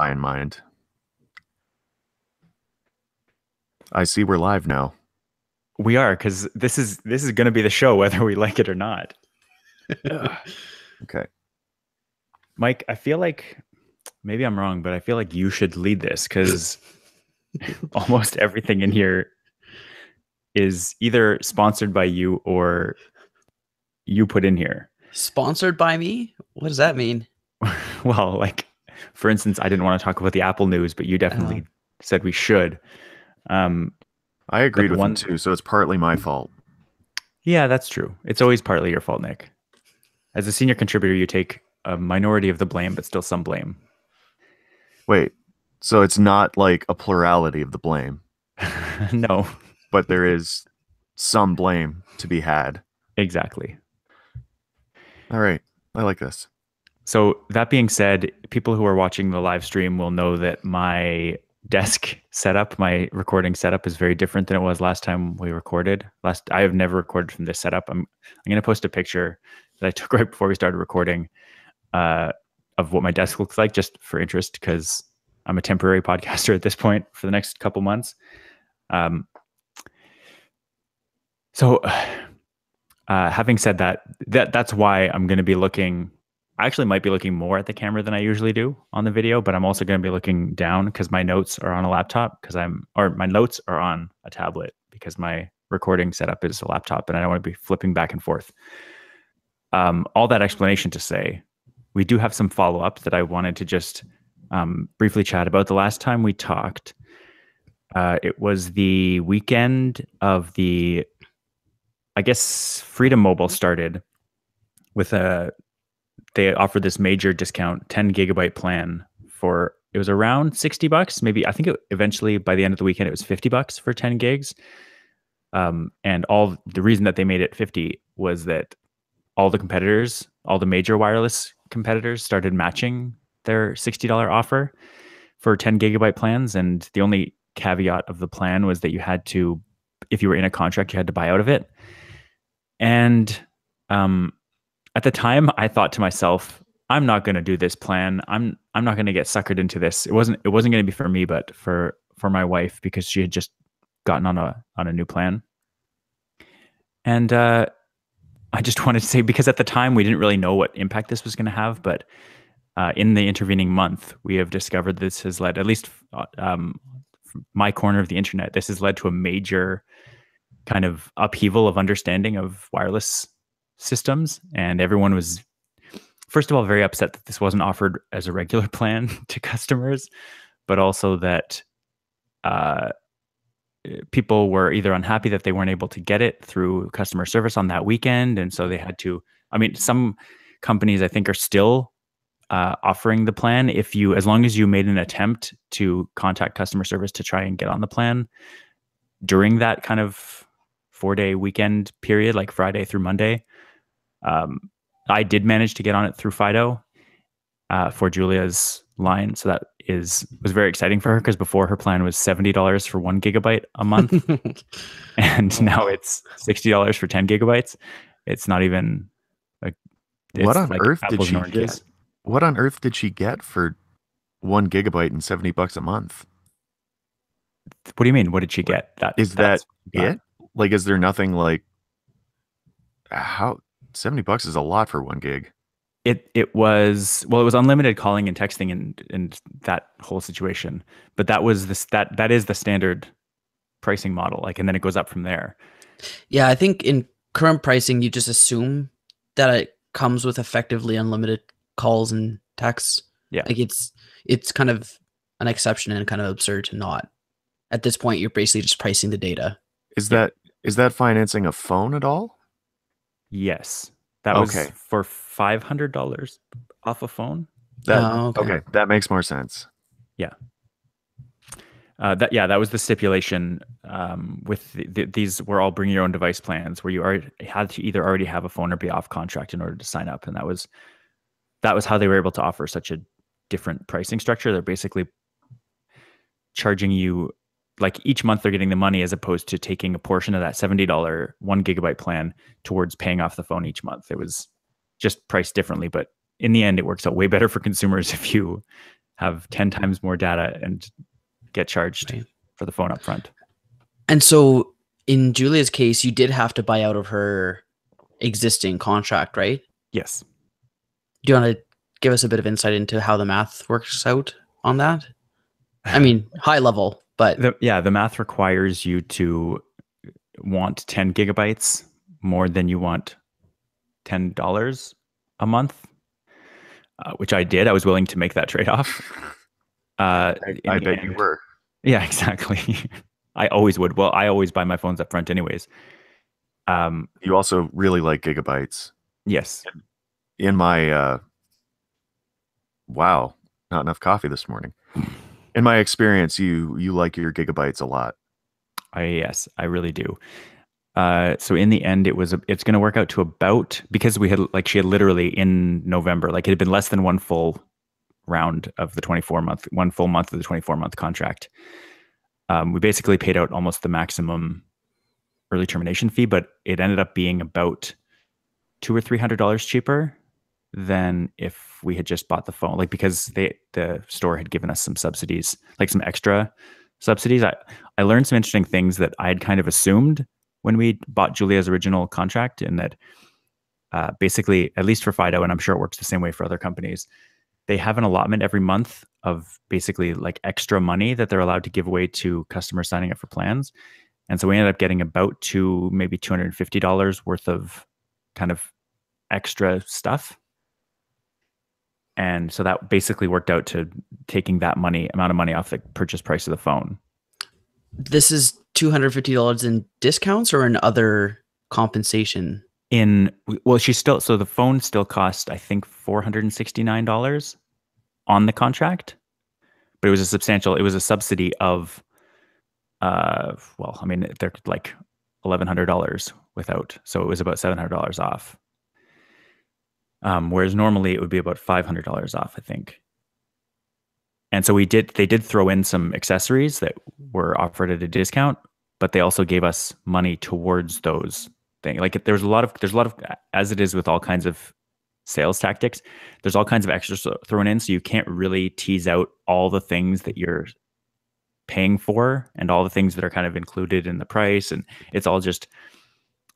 in mind. I see we're live now. We are, because this is going to be the show whether we like it or not. Okay. Mike, I feel like maybe I'm wrong, but I feel like you should lead this because almost everything in here is either sponsored by you or you put in here. Sponsored by me? What does that mean? Well, like, for instance, I didn't want to talk about the Apple news, but you definitely said we should. I agreed with him too, so it's partly my fault. Yeah, that's true. It's always partly your fault, Nick. As a senior contributor, you take a minority of the blame, but still some blame. Wait, so it's not like a plurality of the blame? No. But there is some blame to be had. Exactly. All right. I like this. So that being said, people who are watching the live stream will know that my desk setup, my recording setup is very different than it was last time we recorded. I have never recorded from this setup. I'm going to post a picture that I took right before we started recording of what my desk looks like, just for interest, because I'm a temporary podcaster at this point for the next couple months. So having said that's why I'm going to be looking. I actually might be looking more at the camera than I usually do on the video, but I'm also going to be looking down because my notes are on a laptop or my notes are on a tablet because my recording setup is a laptop and I don't want to be flipping back and forth. All that explanation to say, we do have some follow-up that I wanted to just briefly chat about. The last time we talked, it was the weekend of I guess Freedom Mobile started with they offered this major discount 10 gigabyte plan it was around $60. Maybe, I think eventually by the end of the weekend, it was $50 for 10 gigs. And the reason that they made it 50 was that all the major wireless competitors started matching their $60 offer for 10 gigabyte plans. And the only caveat of the plan was that if you were in a contract, you had to buy out of it. And, at the time, I thought to myself, I'm not going to do this plan. I'm not going to get suckered into this. It wasn't going to be for me, but for my wife, because she had just gotten on a new plan. And I just wanted to say, because at the time we didn't really know what impact this was going to have, but in the intervening month, we have discovered this has led, at least from my corner of the internet, this has led to a major kind of upheaval of understanding of wireless systems, and everyone was, first of all, very upset that this wasn't offered as a regular plan to customers, but also that people were either unhappy that they weren't able to get it through customer service on that weekend, and so they had to. I mean, some companies I think are still offering the plan as long as you made an attempt to contact customer service to try and get on the plan during that kind of 4-day weekend period, like Friday through Monday. I did manage to get on it through Fido for Julia's line. So that was very exciting for her because before her plan was $70 for 1 gigabyte a month. And now it's $60 for 10 gigabytes. It's not even what on earth did she get? What on earth did she get for 1 gigabyte and $70 a month? What do you mean? What did she get? Is that it? Like, is there nothing like how $70 is a lot for 1 gig? It was unlimited calling and texting and that whole situation, but that is the standard pricing model. Like, and then it goes up from there. Yeah, I think in current pricing, you just assume that it comes with effectively unlimited calls and texts. Yeah, like it's kind of an exception and kind of absurd to not. At this point, you're basically just pricing the data. Is that financing a phone at all? Yes. That was for $500 off a phone. Okay. That makes more sense. Yeah. That was the stipulation with these were all bring your own device plans where you had to either already have a phone or be off contract in order to sign up. And that was how they were able to offer such a different pricing structure. They're basically charging you, like, each month they're getting the money as opposed to taking a portion of that $70 1 gigabyte plan towards paying off the phone each month. It was just priced differently, but in the end, it works out way better for consumers if you have 10 times more data and get charged for the phone up front. And so in Julia's case, you did have to buy out of her existing contract, right? Yes. Do you want to give us a bit of insight into how the math works out on that? I mean, high level, but the math requires you to want 10 gigabytes more than you want $10 a month, which I did. I was willing to make that trade-off. I bet you were. Yeah, exactly. I always would. Well, I always buy my phones up front anyways. You also really like gigabytes. Yes. In my wow, not enough coffee this morning. In my experience, you like your gigabytes a lot. Yes, I really do. So in the end, it's going to work out to about, because she had literally in November, like it had been less than one full round of the 1 full month of the 24-month contract. We basically paid out almost the maximum early termination fee, but it ended up being about $200 or $300 cheaper than if we had just bought the phone, like because the store had given us some subsidies, like some extra subsidies. I learned some interesting things that I had kind of assumed when we bought Julia's original contract, in that basically, at least for Fido, and I'm sure it works the same way for other companies, they have an allotment every month of basically like extra money that they're allowed to give away to customers signing up for plans. And so we ended up getting about maybe $250 worth of kind of extra stuff. And so that basically worked out to taking that amount of money off the purchase price of the phone. This is $250 in discounts or in other compensation? So the phone still cost, I think, $469 on the contract, but it was a subsidy of, they're like $1,100 without, so it was about $700 off. Whereas normally it would be about $500 off, I think. And so they did throw in some accessories that were offered at a discount, but they also gave us money towards those things. Like there's a lot of, as it is with all kinds of sales tactics, there's all kinds of extras thrown in. So you can't really tease out all the things that you're paying for and all the things that are kind of included in the price. And it's all just,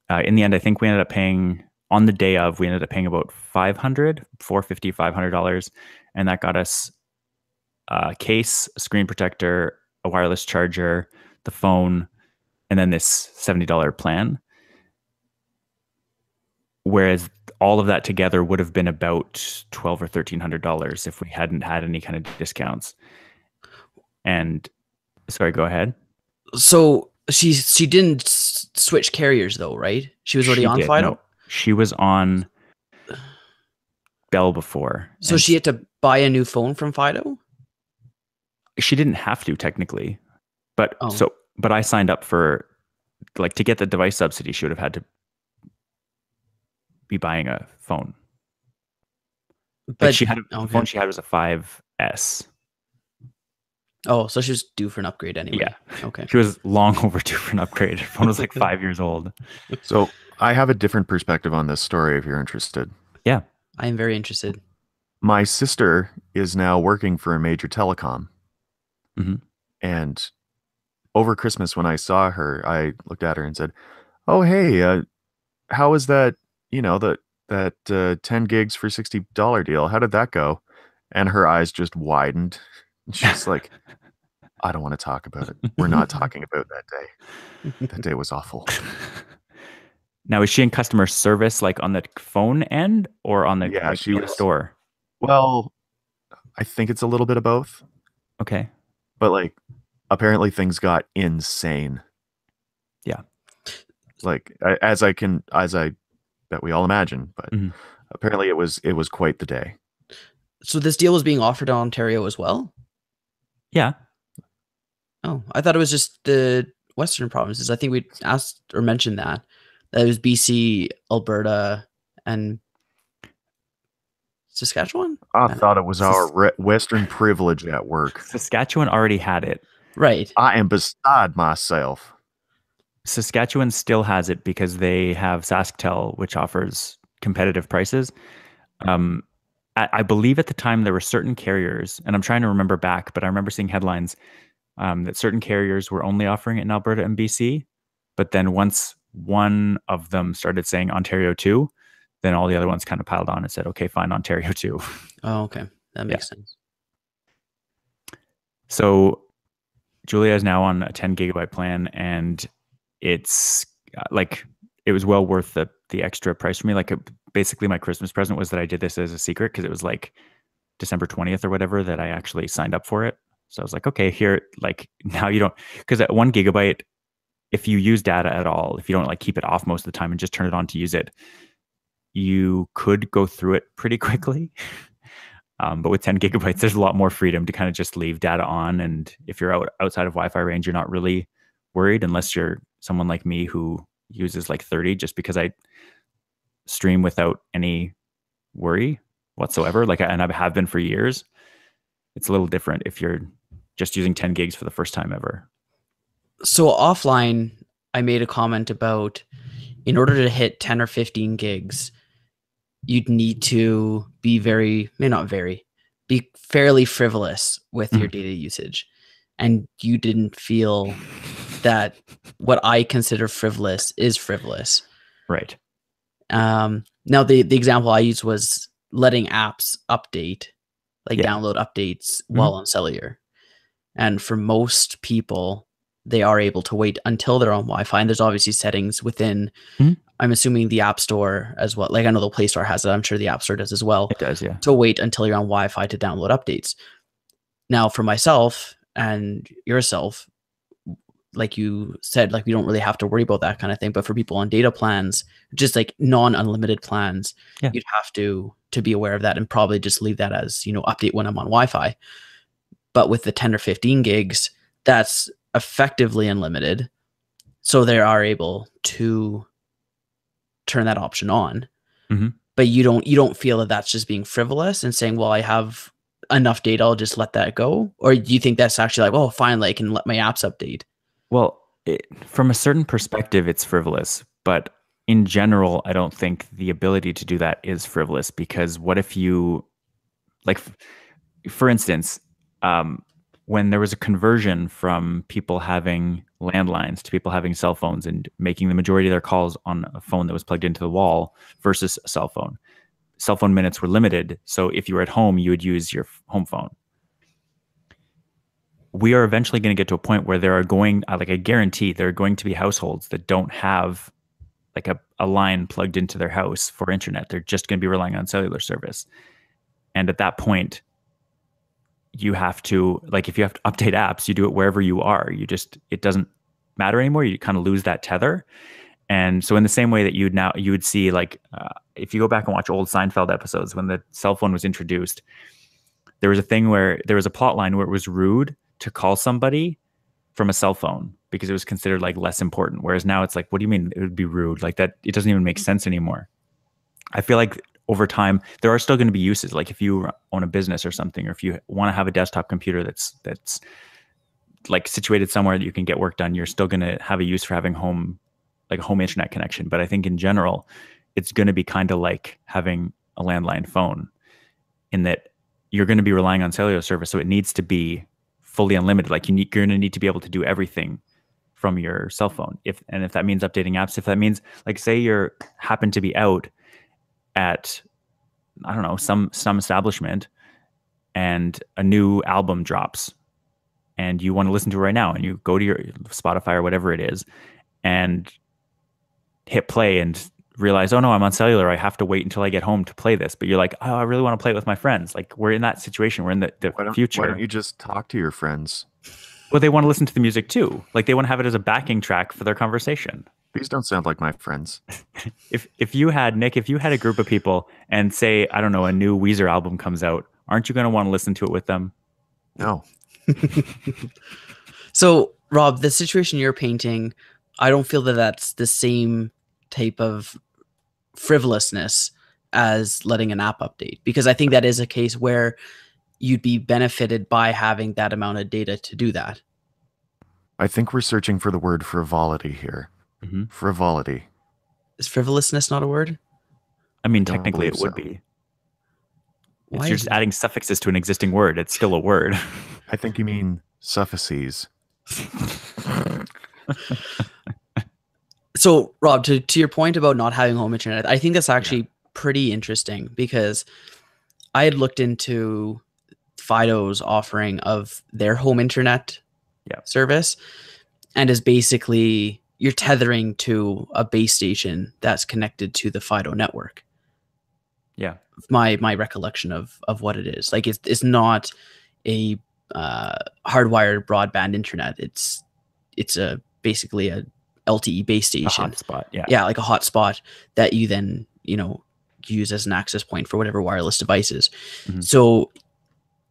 in the end, I think we ended up paying, on the day of, we ended up paying about $500. And that got us a case, a screen protector, a wireless charger, the phone, and then this $70 plan. Whereas all of that together would have been about $1,200 or $1,300 if we hadn't had any kind of discounts. And sorry, go ahead. So she didn't switch carriers though, right? She was already on Fido? No, she was on Bell before. So she had to buy a new phone from Fido? She didn't have to technically, but but I signed up for, like, to get the device subsidy, she would have had to be buying a phone. But like the phone she had was a 5S. Oh, so she was due for an upgrade anyway. Yeah. Okay. She was long overdue for an upgrade. Her phone was like 5 years old. So I have a different perspective on this story if you're interested. Yeah. I am very interested. My sister is now working for a major telecom. Mm-hmm. And over Christmas, when I saw her, I looked at her and said, "Oh, hey, how is that, that 10 gigs for $60 deal? How did that go?" And her eyes just widened. She's like, "I don't want to talk about it. We're not talking about that day. That day was awful." Now, is she in customer service, like on the phone end or on the, the store? Well, I think it's a little bit of both. Okay. But like, apparently things got insane. Yeah. Like as I bet we all imagine, but apparently it was quite the day. So this deal was being offered in Ontario as well? Yeah. Oh, I thought it was just the Western provinces. I think we asked or mentioned that it was BC, Alberta, and Saskatchewan? I thought it was our Western privilege at work. Saskatchewan already had it. Right. I am beside myself. Saskatchewan still has it because they have SaskTel, which offers competitive prices. I believe at the time there were certain carriers, and I'm trying to remember back, but I remember seeing headlines that certain carriers were only offering it in Alberta and BC. But then once one of them started saying Ontario too, then all the other ones kind of piled on and said, okay, fine, Ontario too. Oh, okay. That makes sense. So Julia is now on a 10 gigabyte plan, and it's like, it was well worth the extra price for me. Like basically my Christmas present was that I did this as a secret because it was like December 20th or whatever that I actually signed up for it. So I was like, okay, here, like now you don't, because at 1 gigabyte, if you use data at all, if you don't like keep it off most of the time and just turn it on to use it, you could go through it pretty quickly. But with 10 gigabytes, there's a lot more freedom to kind of just leave data on. And if you're outside of Wi-Fi range, you're not really worried unless you're someone like me who uses like 30, just because I stream without any worry whatsoever. And I have been for years. It's a little different if you're just using 10 gigs for the first time ever. So offline, I made a comment about, in order to hit 10 or 15 gigs, you'd need to be be fairly frivolous with your data usage. And you didn't feel that what I consider frivolous is frivolous. Right. Now the example I used was letting apps update, download updates while on cellular. And for most people, they are able to wait until they're on Wi-Fi. And there's obviously settings within, I'm assuming, the App Store as well. Like I know the Play Store has it. I'm sure the App Store does as well. It does, yeah. To wait until you're on Wi-Fi to download updates. Now, for myself and yourself, like you said, like we don't really have to worry about that kind of thing. But for people on data plans, just like non-unlimited plans, you'd have to be aware of that and probably just leave that as, update when I'm on Wi-Fi. But with the 10 or 15 gigs, that's effectively unlimited. So they are able to turn that option on. But you don't feel that that's just being frivolous and saying, well, I have enough data, I'll just let that go? Or do you think that's actually like, oh, finally I can let my apps update? Well, from a certain perspective, it's frivolous. But in general, I don't think the ability to do that is frivolous, because what if you, like, for instance, when there was a conversion from people having landlines to people having cell phones and making the majority of their calls on a phone that was plugged into the wall versus a cell phone minutes were limited. So if you were at home, you would use your home phone. We are eventually going to get to a point where there are going, like I guarantee, there are going to be households that don't have like a line plugged into their house for internet. They're just going to be relying on cellular service. And at that point, you have to, like, if you have to update apps, you do it wherever you are. It doesn't matter anymore. You kind of lose that tether. And so in the same way that you would see, like, if you go back and watch old Seinfeld episodes, when the cell phone was introduced, there was a thing where there was a plot line where it was rude to call somebody from a cell phone because it was considered like less important. Whereas now it's like, what do you mean it would be rude? Like that, it doesn't even make sense anymore. I feel like over time, there are still going to be uses. Like if you own a business or something, or if you want to have a desktop computer that's like situated somewhere that you can get work done, you're still going to have a use for having home internet connection. But I think in general, it's going to be kind of like having a landline phone, in that you're going to be relying on cellular service. So it needs to be fully unlimited. Like you're going to need to be able to do everything from your cell phone. If that means updating apps, if that means, like, say you're happen to be out at, I don't know, some establishment and a new album drops and you want to listen to it right now, and you go to your Spotify or whatever it is and hit play and realize, oh no, I'm on cellular, I have to wait until I get home to play this. But you're like, oh, I really want to play it with my friends. Like, we're in that situation. We're in the future. Why don't you just talk to your friends? Well, they want to listen to the music too. Like, they want to have it as a backing track for their conversation. These don't sound like my friends. If you had a group of people and say, I don't know, a new Weezer album comes out, aren't you going to want to listen to it with them? No. So, Rob, the situation you're painting, I don't feel that that's the same type of frivolousness as letting an app update, because I think that is a case where you'd be benefited by having that amount of data to do that. I think we're searching for the word frivolity here. Frivolity. Is frivolousness not a word? I mean, technically it would be. Why You're is just adding suffixes to an existing word. It's still a word. I think you mean Suffices. So, Rob, to your point about not having home internet, I think that's actually pretty interesting because I had looked into Fido's offering of their home internet service, and is basically you're tethering to a base station that's connected to the Fido network. Yeah. My recollection of what it is. Like it's not a hardwired broadband internet. It's basically a LTE base station. A hotspot, yeah. Yeah, like a hotspot that you then, use as an access point for whatever wireless devices. Mm-hmm. So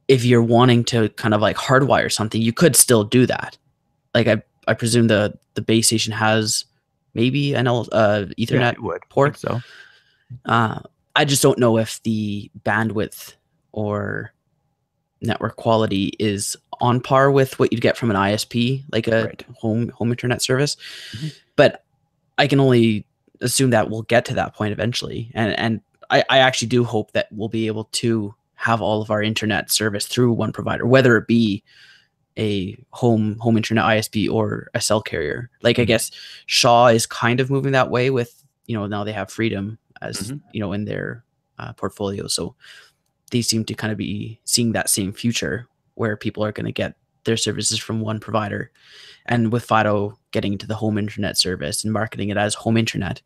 if you're wanting to kind of like hardwire something, you could still do that. Like I presume the base station has maybe an Ethernet port. So I just don't know if the bandwidth or network quality is on par with what you'd get from an ISP, like a home internet service. Mm-hmm. But I can only assume that we'll get to that point eventually. And I actually do hope that we'll be able to have all of our internet service through one provider, whether it be a home internet ISP or a cell carrier. Like I guess Shaw is kind of moving that way with, now they have Freedom as, in their portfolio. So they seem to kind of be seeing that same future where people are going to get their services from one provider. And with Fido getting into the home internet service and marketing it as home internet,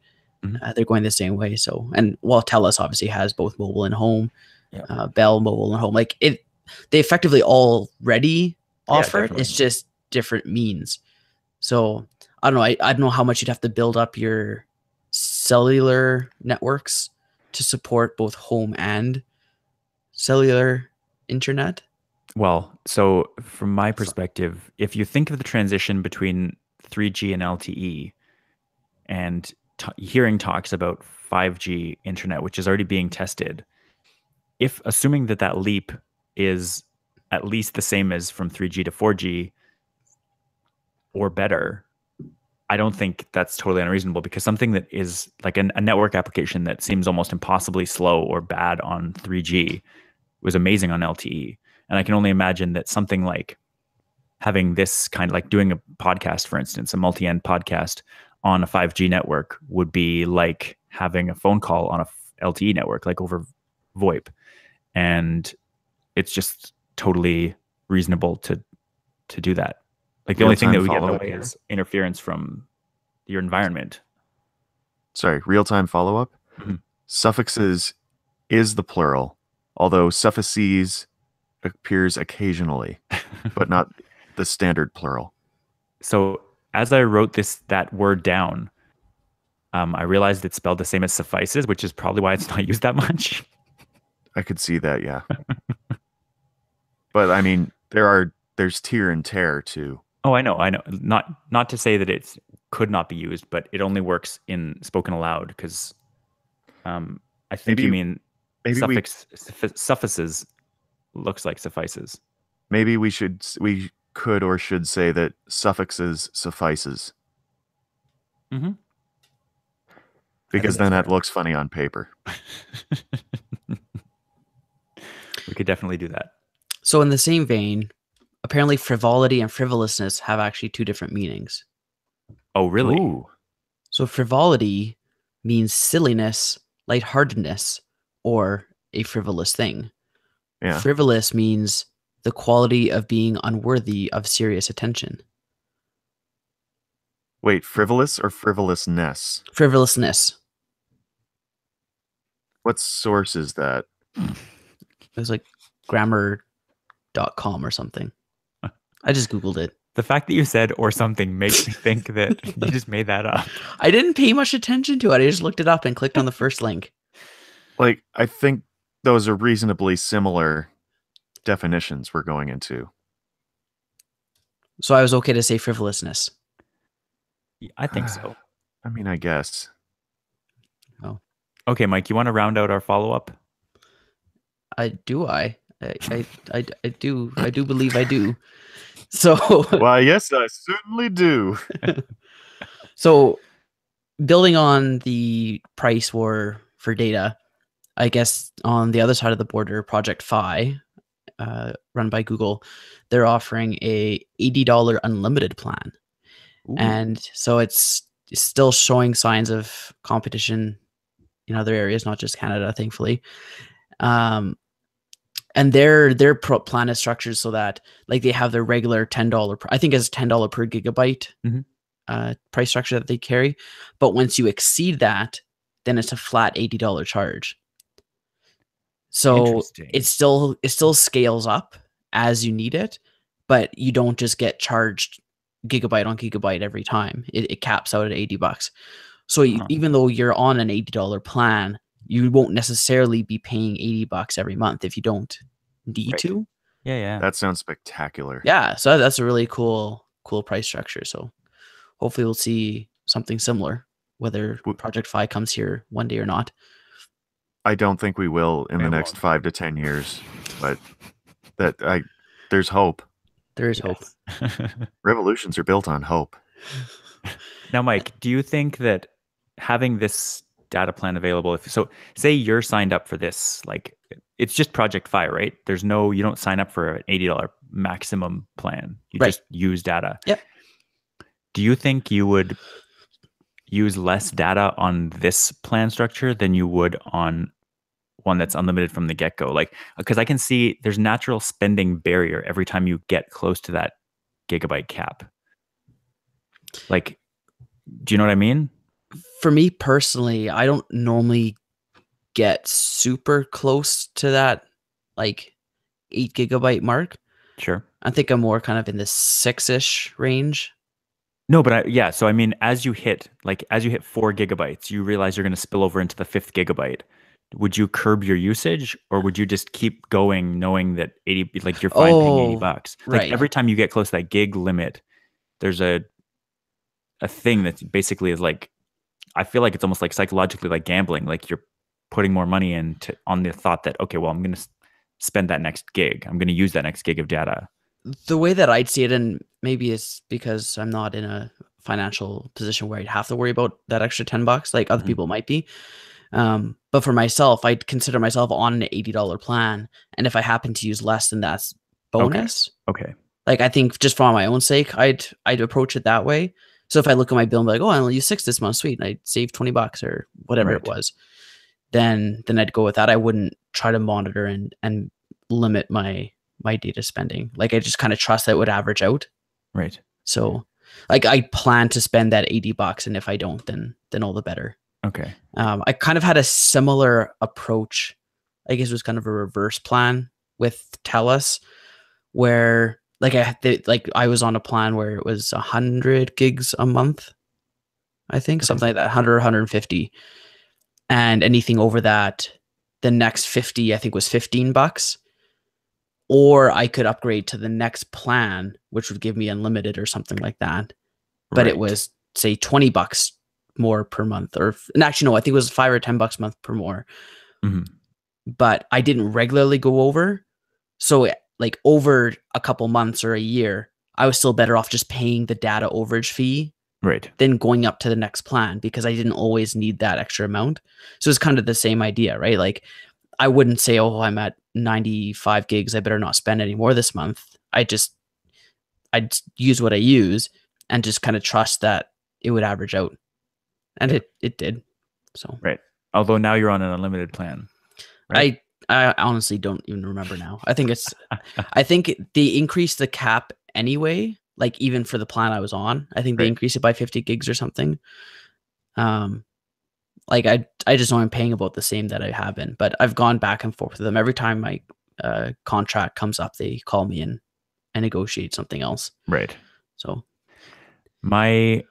they're going the same way. So, and while TELUS obviously has both mobile and home, Bell mobile and home, like they effectively already offer it. It's just different means. So I don't know. I don't know how much you'd have to build up your cellular networks to support both home and cellular internet. Well, so from my perspective, if you think of the transition between 3G and LTE and hearing talks about 5G internet, which is already being tested, if assuming that leap is at least the same as from 3G to 4G or better, I don't think that's totally unreasonable, because something that is like a network application that seems almost impossibly slow or bad on 3G was amazing on LTE. And I can only imagine that something like having this kind of like doing a podcast, for instance, a multi-end podcast on a 5G network would be like having a phone call on a LTE network, like over VoIP. And it's just totally reasonable to do that. Like the only thing that we get in the way is interference from your environment. Sorry, real-time follow-up? Suffixes is the plural, although Suffices appears occasionally, but not the standard plural. So as I wrote that word down, I realized it's spelled the same as Suffices, which is probably why it's not used that much. I could see that, yeah. But I mean, there's tear and tear too. Oh, I know. Not to say that it could not be used, but it only works in spoken aloud, because I think you mean Suffices looks like Suffices. Maybe we could or should say that Suffixes suffices. Because then that looks funny on paper. We could definitely do that. So in the same vein, apparently frivolity and frivolousness have actually two different meanings. Oh, really? Ooh. So frivolity means silliness, lightheartedness, or a frivolous thing. Yeah. Frivolous means the quality of being unworthy of serious attention. Wait, frivolous or frivolousness? Frivolousness. What source is that? It was like grammar.com or something. I just Googled it. The fact that you said or something makes me think that you just made that up. I didn't pay much attention to it. I just looked it up and clicked on the first link. Like, I think those are reasonably similar definitions we're going into. So I was okay to say frivolousness. I think so. I mean, I guess. Oh. Okay, Mike, you want to round out our follow-up? I do believe I do. So well, yes, I certainly do. So building on the price war for data, I guess on the other side of the border, Project Fi, run by Google, they're offering a $80 unlimited plan. Ooh. And so it's still showing signs of competition in other areas, not just Canada, thankfully. And their plan is structured so that like they have their regular $10, I think it's $10 per gigabyte price structure that they carry. But once you exceed that, then it's a flat $80 charge. So it still scales up as you need it, but you don't just get charged gigabyte on gigabyte every time. It caps out at $80. So even though you're on an $80 plan, you won't necessarily be paying $80 every month if you don't need to. Yeah. That sounds spectacular. Yeah, so that's a really cool price structure. So hopefully we'll see something similar, whether Project Fi comes here one day or not. I don't think we will in the next 5 to 10 years, but there's hope. There is hope. Revolutions are built on hope. Now, Mike, do you think that having this data plan available, so say you're signed up for this, like it's just Project Fi, right? You don't sign up for an $80 maximum plan. You just use data. Yep. Do you think you would use less data on this plan structure than you would on one that's unlimited from the get-go? Like, because I can see there's natural spending barrier every time you get close to that gigabyte cap. Like, do you know what I mean? For me personally, I don't normally get super close to that like 8 gigabyte mark. Sure. I think I'm more kind of in the 6-ish range. No, but so I mean, as you hit 4 gigabytes, you realize you're going to spill over into the 5th gigabyte. Would you curb your usage, or would you just keep going knowing that 80, like you're fine paying $80? Like every time you get close to that gig limit, there's a thing that basically is like, I feel like it's almost like psychologically like gambling. Like you're putting more money on the thought that, okay, well, I'm going to spend that next gig. I'm going to use that next gig of data. The way that I'd see it, and maybe it's because I'm not in a financial position where I'd have to worry about that extra $10 like other people might be. But for myself, I'd consider myself on an $80 plan. And if I happen to use less than that's bonus. Okay. Like, I think just for my own sake, I'd approach it that way. So if I look at my bill and be like, oh, I only use 6 this month, sweet, and I'd save $20 or whatever it was, then I'd go with that. I wouldn't try to monitor and limit my data spending. Like, I just kind of trust that it would average out. Right. So like I plan to spend that $80, and if I don't, then all the better. Okay. I kind of had a similar approach. I guess it was kind of a reverse plan with TELUS, where I was on a plan where it was 100 gigs a month, I think, something like that, 100 or 150, and anything over that, the next 50, I think, was $15. Or I could upgrade to the next plan, which would give me unlimited or something like that. But it was, say, $20 more per month, and actually, no, I think it was $5 or $10 a month per more. But I didn't regularly go over. So like over a couple months or a year, I was still better off just paying the data overage fee than going up to the next plan, because I didn't always need that extra amount. So it's kind of the same idea, right? Like I wouldn't say, oh, I'm at 95 gigs, I better not spend any more this month. I'd use what I use and just kind of trust that it would average out. And it did. So Although now you're on an unlimited plan. Right? I honestly don't even remember now. I think I think they increased the cap anyway, like even for the plan I was on. I think they increased it by 50 gigs or something. Like I just know I'm paying about the same that I have been, but I've gone back and forth with them. Every time my contract comes up, they call me and negotiate something else. Right. So my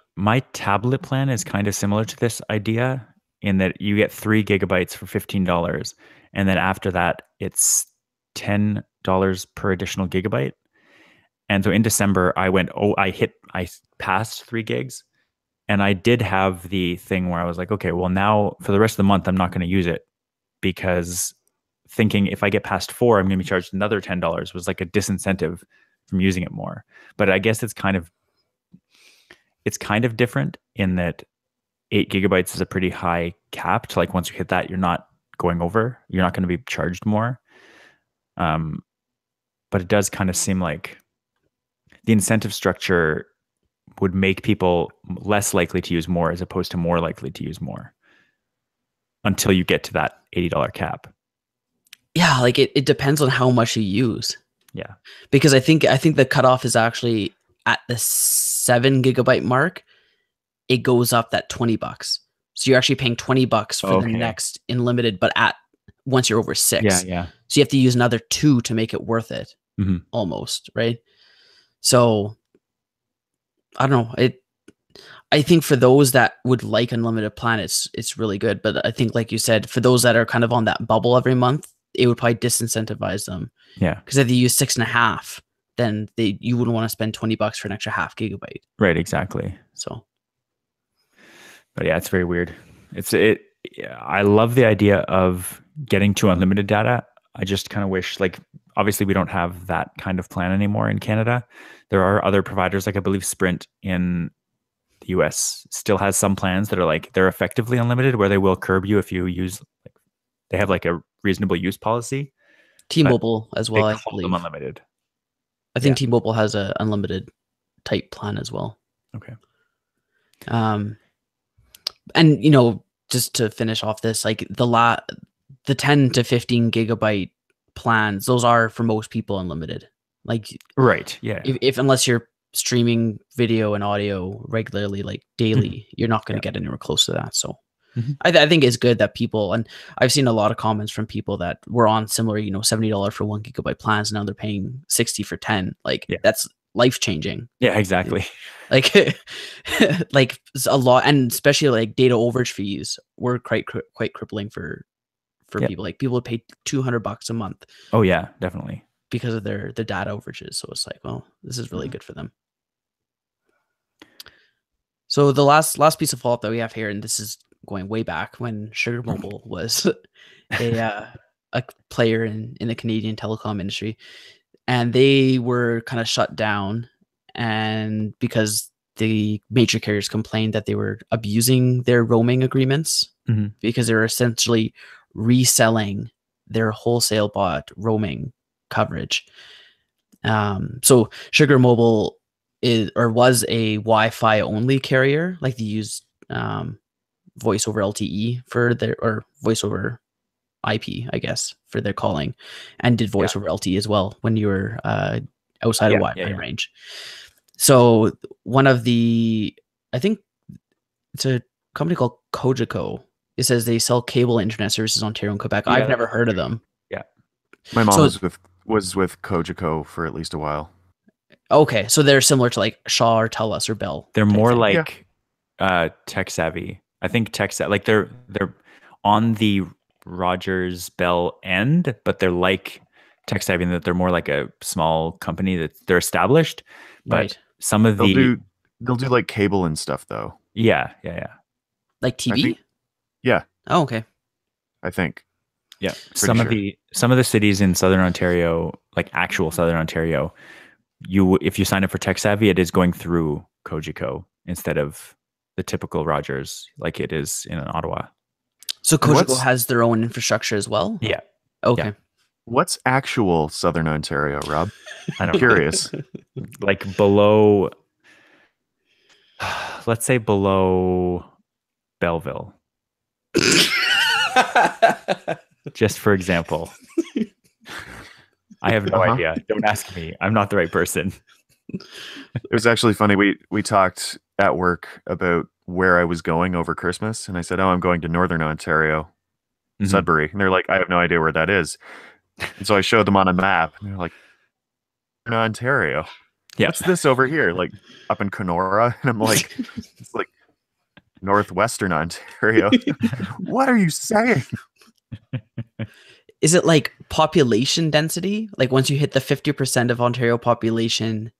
tablet plan is kind of similar to this idea in that you get 3 gigabytes for $15. And then after that, it's $10 per additional gigabyte. And so in December, I passed 3 gigs. And I did have the thing where I was like, okay, well now for the rest of the month, I'm not going to use it, because thinking if I get past 4, I'm going to be charged another $10 was like a disincentive from using it more. But I guess it's kind of different in that 8 gigabytes is a pretty high cap. Like once you hit that, you're not going over. You're not going to be charged more. But it does kind of seem like the incentive structure would make people less likely to use more as opposed to more likely to use more until you get to that $80 cap. Yeah, like it depends on how much you use. Yeah. Because I think the cutoff is actually at the 7 gigabyte mark. It goes up that $20. So you're actually paying $20 for the next unlimited, but once you're over 6. Yeah. So you have to use another 2 to make it worth it. Almost, right? So I don't know. I think for those that would like unlimited plan, it's really good. But I think, like you said, for those that are kind of on that bubble every month, it would probably disincentivize them. Yeah. Because if they use 6.5, then you wouldn't want to spend $20 for an extra half gigabyte. Right, exactly. So, but yeah, it's very weird. I love the idea of getting to unlimited data. I just kind of wish, like, obviously we don't have that kind of plan anymore in Canada. There are other providers, like I believe Sprint in the US still has some plans that are like, they're effectively unlimited, where they will curb you if you use, like, they have like a reasonable use policy. T-Mobile as well, I believe. Them unlimited. I think T-Mobile has a unlimited type plan as well. Okay. And just to finish off this, like the 10 to 15 gigabyte plans, those are for most people unlimited. Like, right. Yeah. If unless you're streaming video and audio regularly, like daily, you're not going to get anywhere close to that. So I think it's good that people, and I've seen a lot of comments from people that were on similar, $70 for 1 gigabyte plans. And now they're paying 60 for 10. Like that's life changing. Yeah, exactly. Like, like a lot, and especially like data overage fees were quite crippling for people. Like people would pay $200 a month. Oh yeah, definitely. Because of the data overages. So it's like, well, this is really good for them. So the last piece of follow-up that we have here, and this is going way back when Sugar Mobile was a player in the Canadian telecom industry, and they were kind of shut down, and because the major carriers complained that they were abusing their roaming agreements because they were essentially reselling their wholesale bought roaming coverage. So Sugar Mobile was a Wi-Fi only carrier. Like they used voice over LTE or voice over IP, I guess, for their calling, and did voice over LTE as well when you were outside of Wi-Fi range. So one of I think it's a company called Cogeco. It says they sell cable internet services in Ontario and Quebec. I've never heard of them. Yeah. My mom was with Cogeco for at least a while. Okay, so they're similar to like Shaw or TELUS or Bell. They're more like tech savvy. I think like they're on the Rogers Bell end, but they're like tech savvy in that they're more like a small company that they're established. But some of they'll do like cable and stuff though. Yeah. Like TV? Yeah. Oh, okay. I think. Yeah. Some of the cities in Southern Ontario, like actual Southern Ontario, if you sign up for Tech Savvy, it is going through Cogeco instead of the typical Rogers like it is in Ottawa. So Cogeco has their own infrastructure as well? Yeah. Okay. Yeah. What's actual Southern Ontario, Rob? I'm curious. Like below, let's say below Belleville. Just for example. I have no idea. Don't ask me. I'm not the right person. It was actually funny. We talked at work about where I was going over Christmas, and I said, "Oh, I'm going to Northern Ontario, Sudbury." And they're like, "I have no idea where that is." And so I showed them on a map, and they're like, "Ontario? Yeah. What's this over here? Like up in Kenora?" And I'm like, "It's like Northwestern Ontario." What are you saying? Is it like population density? Like once you hit the 50% of Ontario population?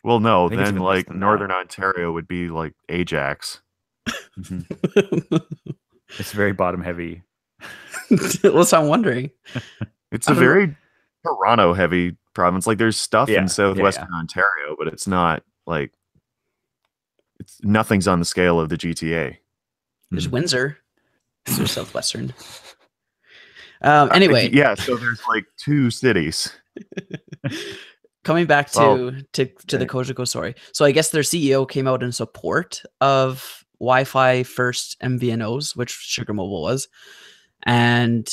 Well, no, then like Northern Ontario would be like Ajax. It's very bottom heavy. That's what I'm wondering. It's a very Toronto heavy province. Like there's stuff in southwestern Ontario, but it's not like nothing's on the scale of the GTA. There's Windsor. There's southwestern. Anyway, yeah. So there's like 2 cities. coming back Well, to the Cogeco story. So I guess their CEO came out in support of Wi-Fi first MVNOs, which Sugar Mobile was, and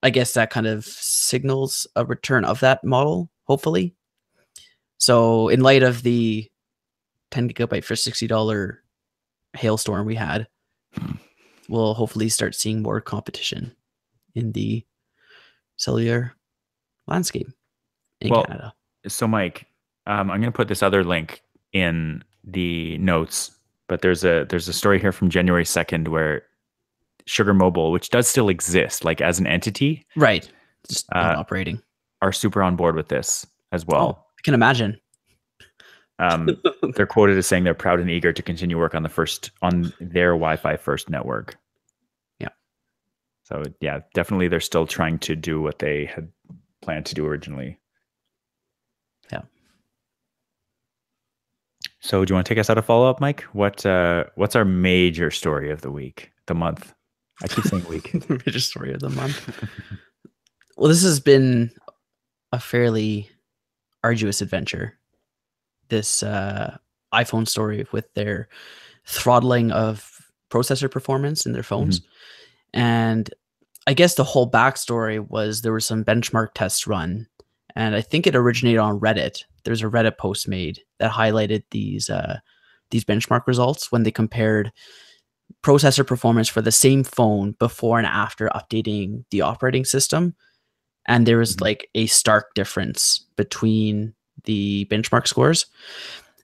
I guess that kind of signals a return of that model, hopefully. So in light of the 10 gigabyte for $60 hailstorm we had, we'll hopefully start seeing more competition in the cellular landscape in Canada. So Mike, I'm going to put this other link in the notes, but there's a story here from January 2nd where Sugar Mobile, which does still exist, like as an entity, right, just not operating, are super on board with this as well. Oh, I can imagine. They're quoted as saying they're proud and eager to continue work on their Wi-Fi first network. Yeah. So yeah, definitely they're still trying to do what they had planned to do originally. Yeah. So do you want to take us out a follow-up, Mike? What's our major story of the week, the month? I keep saying week. Major story of the month. Well, this has been a fairly arduous adventure. This iPhone story with their throttling of processor performance in their phones. And I guess the whole backstory was there were some benchmark tests run, and I think it originated on Reddit. There's a Reddit post made that highlighted these benchmark results when they compared processor performance for the same phone before and after updating the operating system. And there was like a stark difference between the benchmark scores,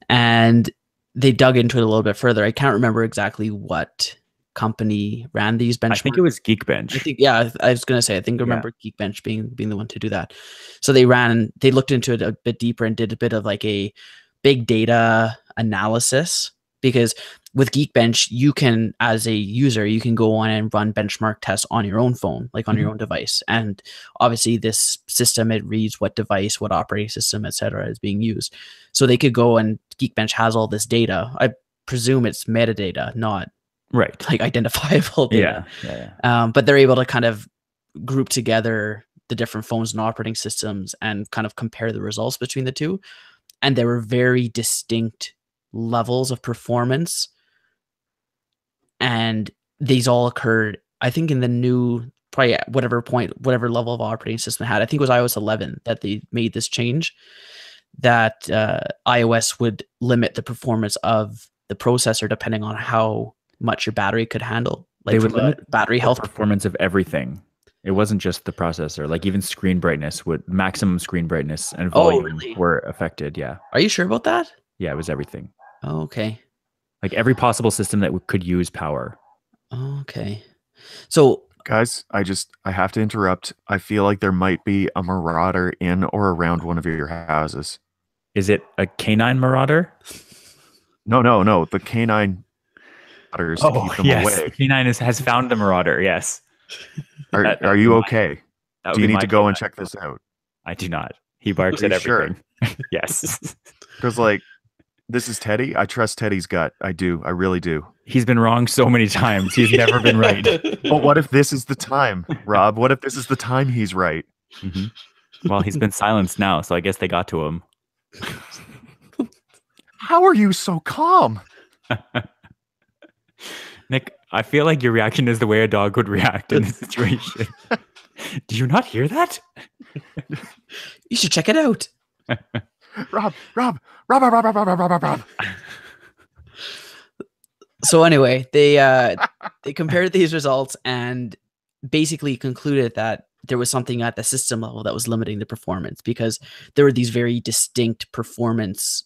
and they dug into it a little bit further. I can't remember exactly what company ran these benchmarks. I think it was Geekbench. I think, yeah, I was going to say, I think I remember Geekbench being the one to do that. So they looked into it a bit deeper and did a bit of like a big data analysis, because with Geekbench, you can, as a user, you can go on and run benchmark tests on your own phone, like on your own device. And obviously this system, it reads what device, what operating system, etc. is being used. So they could go, and Geekbench has all this data. I presume it's metadata, not like identifiable data. Yeah. But they're able to kind of group together the different phones and operating systems and kind of compare the results between the two. And there were very distinct levels of performance. And these all occurred, I think, in the new, probably at whatever level of operating system it had. I think it was iOS 11 that they made this change, that iOS would limit the performance of the processor depending on how much your battery could handle. Like they would limit battery health performance of everything. It wasn't just the processor. Like even screen brightness, maximum screen brightness and volume were affected. Yeah. Are you sure about that? Yeah, it was everything. Oh, okay. Like every possible system that could use power. Okay. So guys, I have to interrupt. I feel like there might be a marauder in or around one of your houses. Is it a canine marauder? No. The canine marauders to keep them away. The canine has found the marauder. Yes. Are you okay? Do you need to go canine. and check this out? I do not. He barks at everything. Sure? Yes. Because like, this is Teddy. I trust Teddy's gut. I do. I really do. He's been wrong so many times. He's never been right. But what if this is the time, Rob? What if this is the time he's right? Well, he's been silenced now, so I guess they got to him. How are you so calm? Nick, I feel like your reaction is the way a dog would react in this situation. Do you not hear that? You should check it out. Rob. So anyway, they compared these results and basically concluded that there was something at the system level that was limiting the performance, because there were these very distinct performance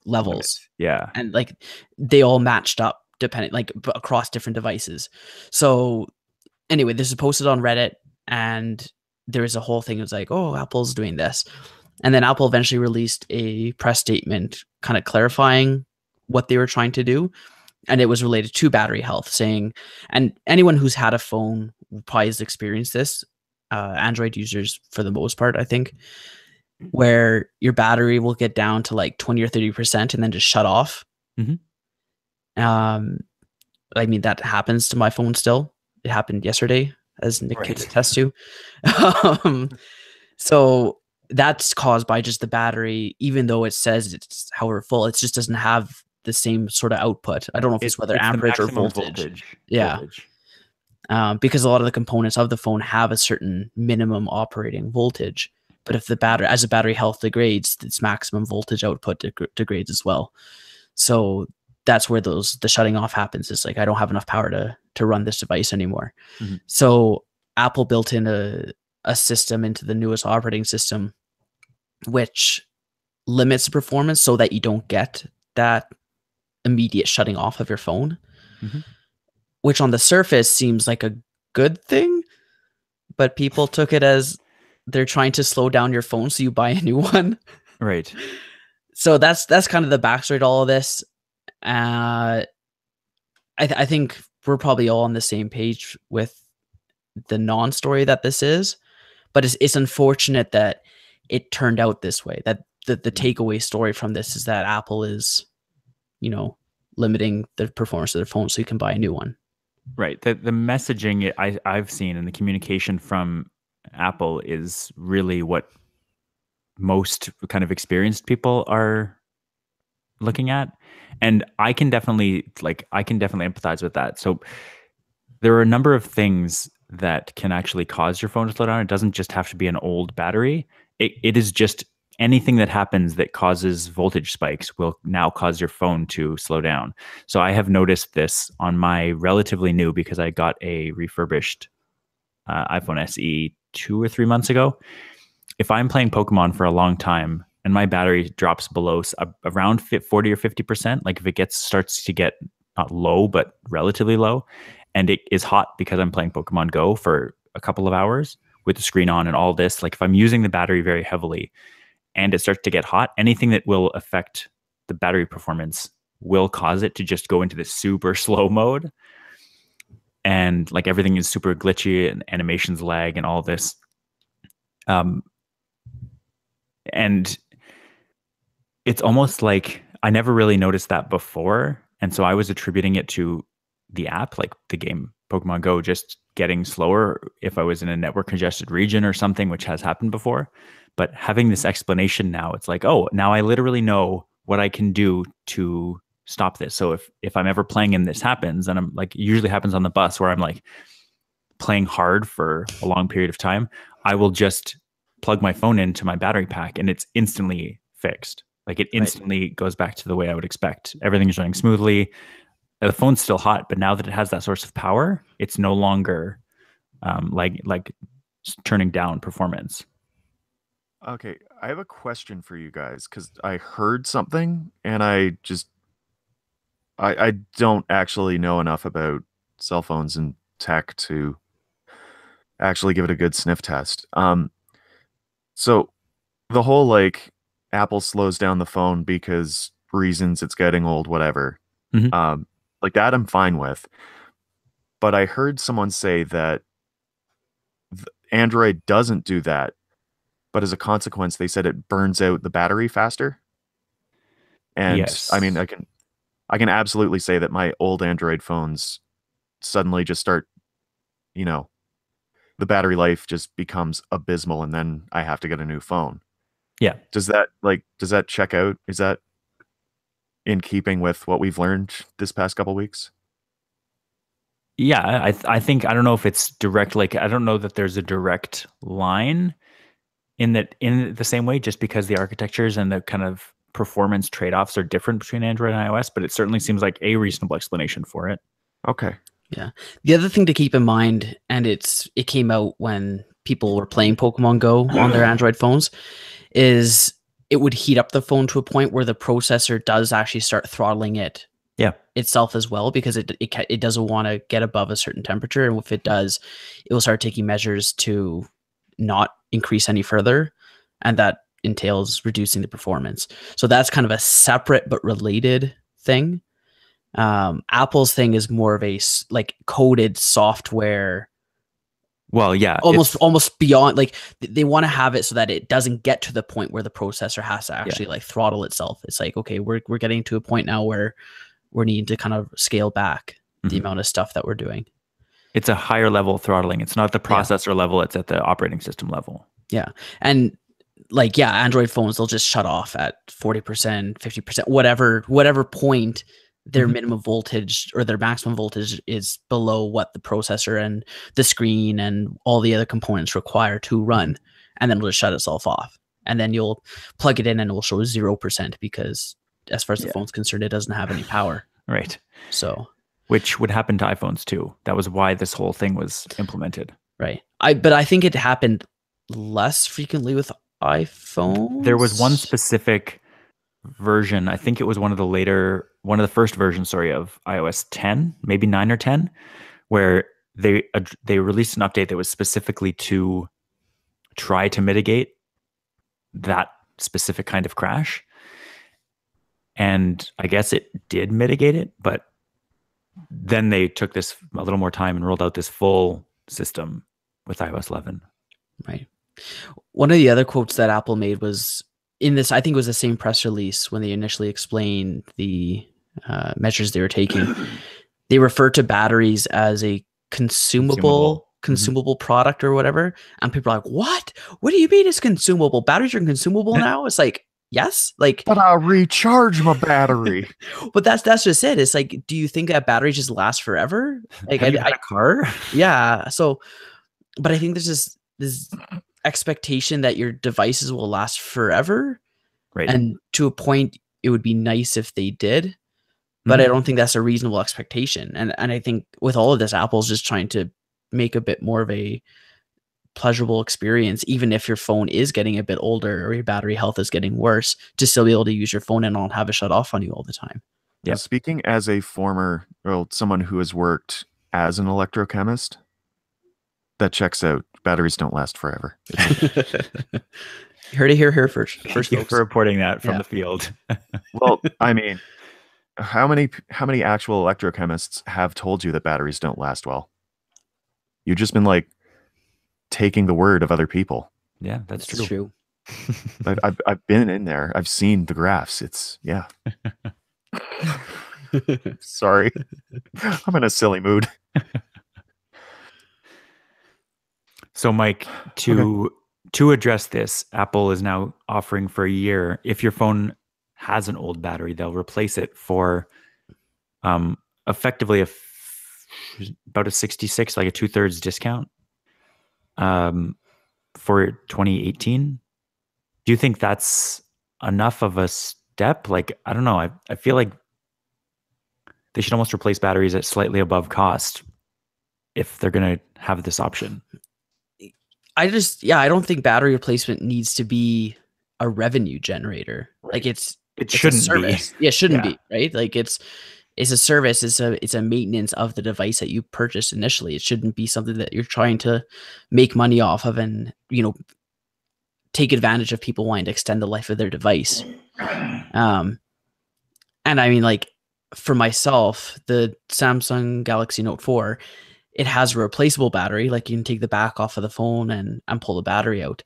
levels. Yeah. And like they all matched up depending, like across different devices. So anyway, this is posted on Reddit, and there was a whole thing. It was like, oh, Apple's doing this. And then Apple eventually released a press statement kind of clarifying what they were trying to do. And it was related to battery health, saying, and anyone who's had a phone probably has experienced this, Android users for the most part, I think, where your battery will get down to like 20 or 30% and then just shut off. I mean, that happens to my phone still. It happened yesterday. as Nick can attest to. So that's caused by just the battery, even though it says it's however full, it just doesn't have the same sort of output. I don't know if it's whether amperage or voltage. Yeah. Because a lot of the components of the phone have a certain minimum operating voltage. But if the battery, as the battery health degrades, its maximum voltage output degrades as well. So that's where the shutting off happens. It's like, I don't have enough power to run this device anymore. Mm-hmm. So Apple built in a system into the newest operating system, which limits the performance so that you don't get that immediate shutting off of your phone, mm-hmm. which on the surface seems like a good thing, but people took it as they're trying to slow down your phone so you buy a new one. Right. So that's kind of the backstory to all of this. I think we're probably all on the same page with the non-story that this is, but it's unfortunate that it turned out this way. That the takeaway story from this is that Apple is, limiting the performance of their phone so you can buy a new one. Right. The messaging I've seen and the communication from Apple is really what most kind of experienced people are looking at. And I can definitely empathize with that. So there are a number of things that can actually cause your phone to slow down. It doesn't just have to be an old battery. It is just anything that happens that causes voltage spikes will now cause your phone to slow down. So I have noticed this on my relatively new, because I got a refurbished iPhone SE 2 or 3 months ago. If I'm playing Pokemon for a long time and my battery drops below around 40 or 50%, like if it starts to get not low, but relatively low, and it is hot because I'm playing Pokemon Go for a couple of hours with the screen on and all this, like if I'm using the battery very heavily and it starts to get hot, anything that will affect the battery performance will cause it to just go into this super slow mode. And like everything is super glitchy and animations lag and all this. And it's almost like I never really noticed that before. And so I was attributing it to the app, like the game Pokemon Go, just getting slower if I was in a network congested region or something, which has happened before. But having this explanation now, it's like, oh, now I literally know what I can do to stop this. So if I'm ever playing and this happens, and I'm like, it usually happens on the bus where I'm like playing hard for a long period of time, I will just plug my phone into my battery pack and it's instantly fixed. Like it instantly goes back to the way I would expect. Everything's running smoothly. The phone's still hot, but now that it has that source of power, it's no longer like turning down performance. Okay, I have a question for you guys because I heard something and I don't actually know enough about cell phones and tech to actually give it a good sniff test. So the whole like Apple slows down the phone because reasons it's getting old, whatever. Mm-hmm. Like that I'm fine with. But I heard someone say that Android doesn't do that, but as a consequence, they said it burns out the battery faster. And yes. I mean, I can absolutely say that my old Android phones suddenly just start, the battery life just becomes abysmal, and then I have to get a new phone. Yeah. Does that check out? Is that in keeping with what we've learned this past couple weeks? Yeah, I think, I don't know if it's direct, like, I don't know that there's a direct line in the same way, just because the architectures and the kind of performance trade-offs are different between Android and iOS, but it certainly seems like a reasonable explanation for it. Okay. Yeah. The other thing to keep in mind, and it came out when people were playing Pokemon Go on their Android phones, is it would heat up the phone to a point where the processor does actually start throttling it itself as well, because it doesn't want to get above a certain temperature. And if it does, it will start taking measures to not increase any further. And that entails reducing the performance. So that's kind of a separate but related thing. Apple's thing is more of a like coded software. Well, yeah, almost beyond, like they want to have it so that it doesn't get to the point where the processor has to actually like throttle itself. It's like, okay, we're getting to a point now where we're needing to kind of scale back the amount of stuff that we're doing. It's a higher level throttling. It's not the processor level. It's at the operating system level. Yeah. And like, yeah, Android phones, they'll just shut off at 40%, 50%, whatever point their minimum voltage or their maximum voltage is below what the processor and the screen and all the other components require to run. And then it'll just shut itself off. And then you'll plug it in and it will show 0% because as far as the phone's concerned, it doesn't have any power. Right. So, which would happen to iPhones too. That was why this whole thing was implemented. Right. But I think it happened less frequently with iPhones. There was one specific version. I think it was one of the first versions, of iOS 10, maybe 9 or 10, where they released an update that was specifically to try to mitigate that specific kind of crash. And I guess it did mitigate it, but then they took this a little more time and rolled out this full system with iOS 11. Right. One of the other quotes that Apple made was in this, I think it was the same press release when they initially explained the measures they were taking. They referred to batteries as a consumable product or whatever. And people are like, what? What do you mean it's consumable? Batteries are consumable now? It's like, yes. Like, but I'll recharge my battery. But that's just it. It's like, do you think that batteries just last forever? Like, Have you had a car? Yeah. So, but I think there's this expectation that your devices will last forever. Right. And to a point, it would be nice if they did. But I don't think that's a reasonable expectation. And I think with all of this, Apple's just trying to make a bit more of a pleasurable experience, even if your phone is getting a bit older or your battery health is getting worse, to still be able to use your phone and not have it shut off on you all the time. Yeah. Speaking as a someone who has worked as an electrochemist, that checks out. Batteries don't last forever. Heard it here first. Thank you for reporting that from the field. Well, I mean, how many actual electrochemists have told you that batteries don't last well? You've just been like taking the word of other people. Yeah, that's true. I've been in there. I've seen the graphs. It's Sorry. I'm in a silly mood. So Mike, to address this, Apple is now offering for a year, if your phone has an old battery, they'll replace it for effectively about a 66, like a 2/3 discount for 2018. Do you think that's enough of a step? Like, I don't know. I feel like they should almost replace batteries at slightly above cost if they're going to have this option. I don't think battery replacement needs to be a revenue generator. Right. Like it shouldn't be. Yeah, it shouldn't be, right? Like it's a service, it's a maintenance of the device that you purchased initially. It shouldn't be something that you're trying to make money off of and, take advantage of people wanting to extend the life of their device. And I mean, like for myself, the Samsung Galaxy Note 4, it has a replaceable battery. Like you can take the back off of the phone and pull the battery out.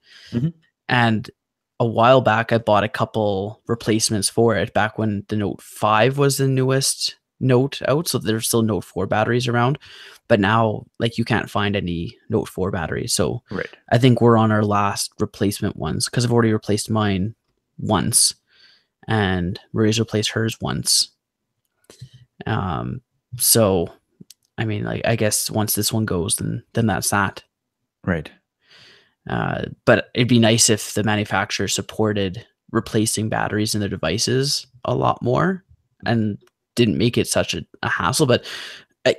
And a while back, I bought a couple replacements for it back when the Note 5 was the newest Note out. So there's still Note 4 batteries around, but now like you can't find any Note 4 batteries. So I think we're on our last replacement ones because I've already replaced mine once and Maria's replaced hers once. So I mean, like, I guess once this one goes, then that's that. Right. But it'd be nice if the manufacturer supported replacing batteries in their devices a lot more and didn't make it such a hassle. But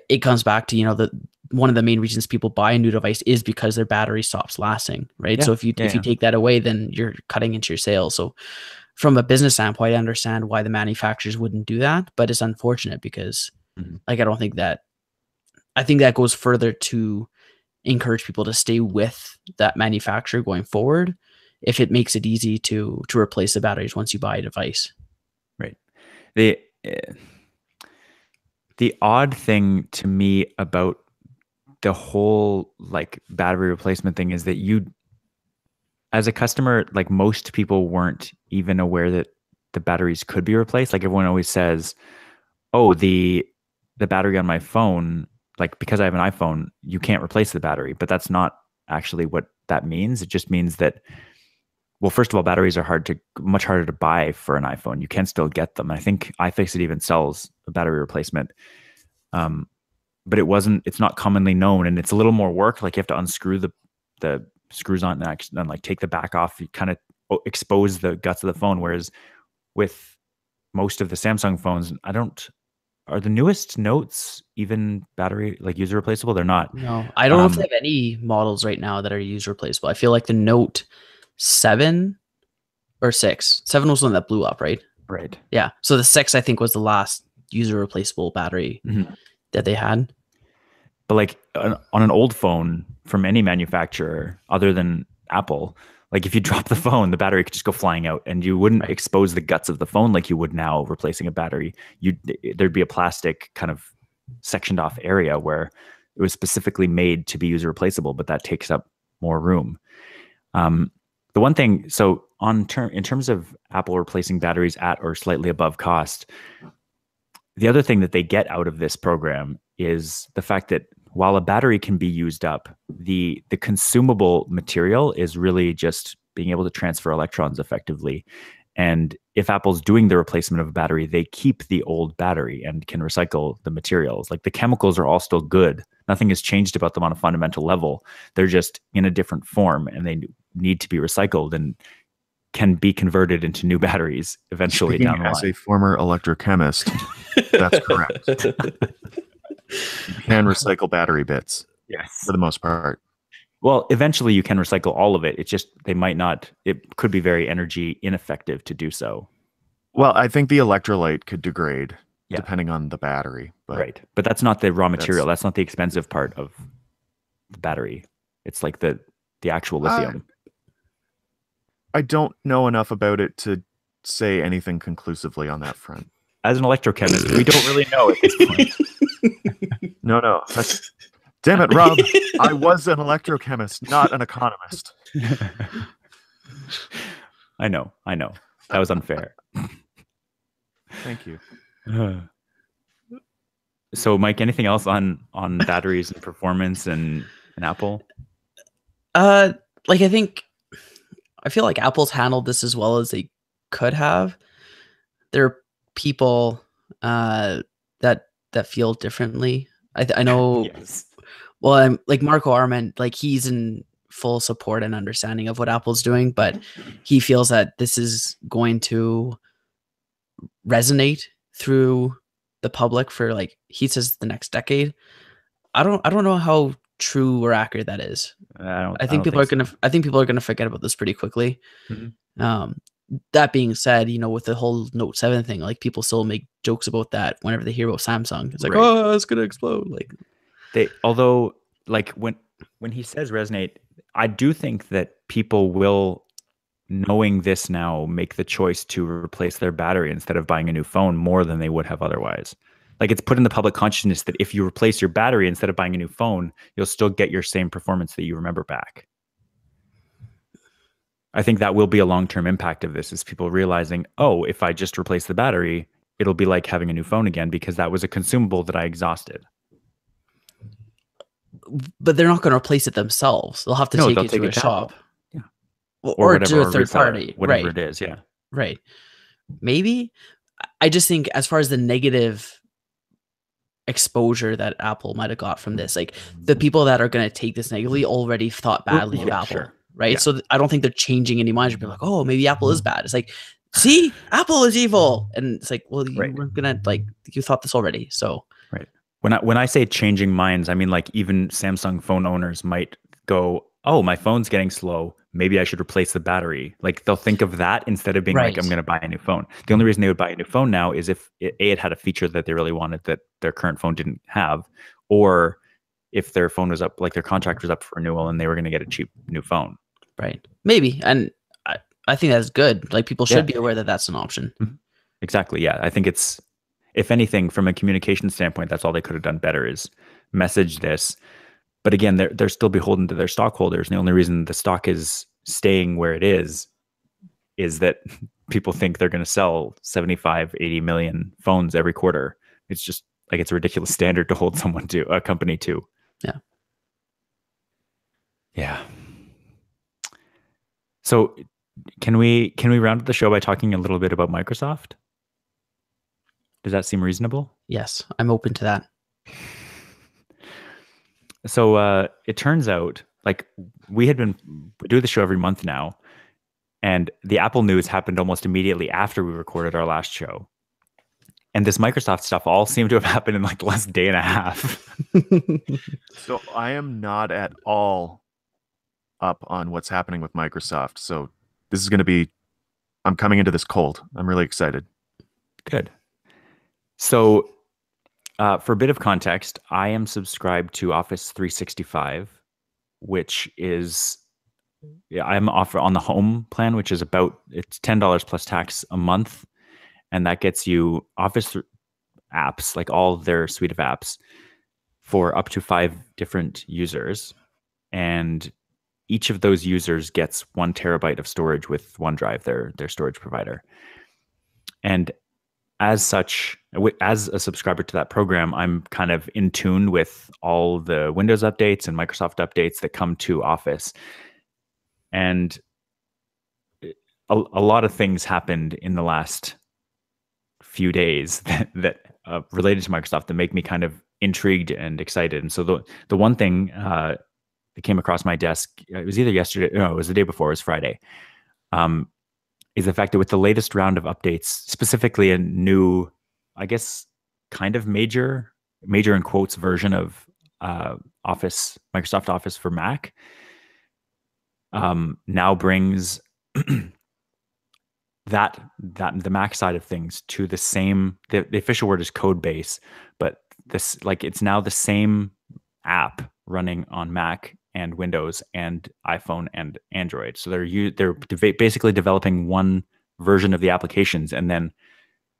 it comes back to, one of the main reasons people buy a new device is because their battery stops lasting, right? Yeah. So if you take that away, then you're cutting into your sales. So from a business standpoint, I understand why the manufacturers wouldn't do that, but it's unfortunate because I think that goes further to encourage people to stay with that manufacturer going forward if it makes it easy to replace the batteries once you buy a device. Right. The odd thing to me about the whole like battery replacement thing is that you, as a customer, like most people weren't even aware that the batteries could be replaced. Like everyone always says, oh, the battery on my phone, like because I have an iPhone, you can't replace the battery, but that's not actually what that means. It just means that, well, first of all, batteries are much harder to buy for an iPhone. You can still get them. I think iFixit even sells a battery replacement. But it's not commonly known, and it's a little more work. Like you have to unscrew the screws on and like take the back off. You kind of expose the guts of the phone. Whereas with most of the Samsung phones, are the newest Notes even battery like user replaceable? They're not. No, I don't know if they have any models right now that are user replaceable. I feel like the Note 7 or 6. 7 was the one that blew up, right? Right. Yeah. So the 6, I think, was the last user replaceable battery that they had. But like on an old phone from any manufacturer other than Apple, like if you drop the phone, the battery could just go flying out, and you wouldn't expose the guts of the phone like you would now replacing a battery. There'd be a plastic kind of sectioned off area where it was specifically made to be user replaceable, but that takes up more room. The one thing, so in terms of Apple replacing batteries at or slightly above cost, the other thing that they get out of this program is the fact that while a battery can be used up, the consumable material is really just being able to transfer electrons effectively. And if Apple's doing the replacement of a battery, they keep the old battery and can recycle the materials. Like the chemicals are all still good. Nothing has changed about them on a fundamental level. They're just in a different form, and they need to be recycled and can be converted into new batteries eventually down the line. As a former electrochemist, that's correct. You can recycle battery bits. Yes. For the most part. Well, eventually you can recycle all of it. It's just it could be very energy ineffective to do so. Well, I think the electrolyte could degrade depending on the battery. But right. But that's not the raw material. That's not the expensive part of the battery. It's like the actual lithium. I don't know enough about it to say anything conclusively on that front. As an electrochemist, we don't really know at this point. No. Damn it, Rob. I was an electrochemist, not an economist. I know. That was unfair. Thank you. So, Mike, anything else on batteries and performance and Apple? I feel like Apple's handled this as well as they could have. There are people that feel differently. I know. Yes. Well, I'm like Marco Arment, like he's in full support and understanding of what Apple's doing, but he feels that this is going to resonate through the public for, like he says, the next decade. I don't know how true or accurate that is. I think people are gonna forget about this pretty quickly. Mm-hmm. That being said, with the whole Note 7 thing, like people still make jokes about that whenever they hear about Samsung. It's like, oh, it's gonna explode. Like although like when he says resonate, I do think that people will, knowing this now, make the choice to replace their battery instead of buying a new phone more than they would have otherwise. Like it's put in the public consciousness that if you replace your battery instead of buying a new phone, you'll still get your same performance that you remember back. I think that will be a long-term impact of this, is people realizing, oh, if I just replace the battery, it'll be like having a new phone again because that was a consumable that I exhausted. But they're not going to replace it themselves. They'll have to take it to a shop. Yeah. Or to a third party. Whatever it is, yeah. Right. Maybe. I just think as far as the negative exposure that Apple might have got from this, like the people that are going to take this negatively already thought badly of Apple. Sure. Right. Yeah. So I don't think they're changing any minds. They're like, oh, maybe Apple is bad. It's like, see, Apple is evil. And it's like, well, you weren't going to, you thought this already. So. Right. When I say changing minds, I mean like even Samsung phone owners might go, oh, my phone's getting slow. Maybe I should replace the battery. Like they'll think of that instead of being like, I'm going to buy a new phone. The only reason they would buy a new phone now is if it had a feature that they really wanted that their current phone didn't have, or if their phone was up, like their contract was up for renewal and they were going to get a cheap new phone. Right. Maybe. And I think that's good. Like people should be aware that that's an option. Mm-hmm. Exactly. Yeah. I think it's, if anything, from a communication standpoint, that's all they could have done better is message this. But again, they're still beholden to their stockholders. And the only reason the stock is staying where it is that people think they're going to sell 75, 80 million phones every quarter. It's just like it's a ridiculous standard to hold someone to, a company to. Yeah. Yeah. So can we round up the show by talking a little bit about Microsoft? Does that seem reasonable? Yes, I'm open to that. So it turns out, like, we do the show every month now, and the Apple news happened almost immediately after we recorded our last show. And this Microsoft stuff all seemed to have happened in like the last day and a half. So I am not at all up on what's happening with Microsoft. So this is going to be, I'm coming into this cold. I'm really excited. Good. So for a bit of context, I am subscribed to Office 365, which is, I'm on the home plan, which is it's $10 plus tax a month. And that gets you Office apps, like all of their suite of apps, for up to 5 different users. And each of those users gets 1 terabyte of storage with OneDrive, their storage provider. And as such, as a subscriber to that program, I'm kind of in tune with all the Windows updates and Microsoft updates that come to Office. And a lot of things happened in the last few days that related to Microsoft that make me kind of intrigued and excited. And so the one thing that came across my desk, it was either yesterday, no, it was the day before, it was Friday, is the fact that with the latest round of updates, specifically a new, I guess, kind of major in quotes version of Microsoft Office for Mac, now brings that the Mac side of things to the same. The official word is code base, but this, like, it's now the same app running on Mac and Windows and iPhone and Android. So they're basically developing one version of the applications and then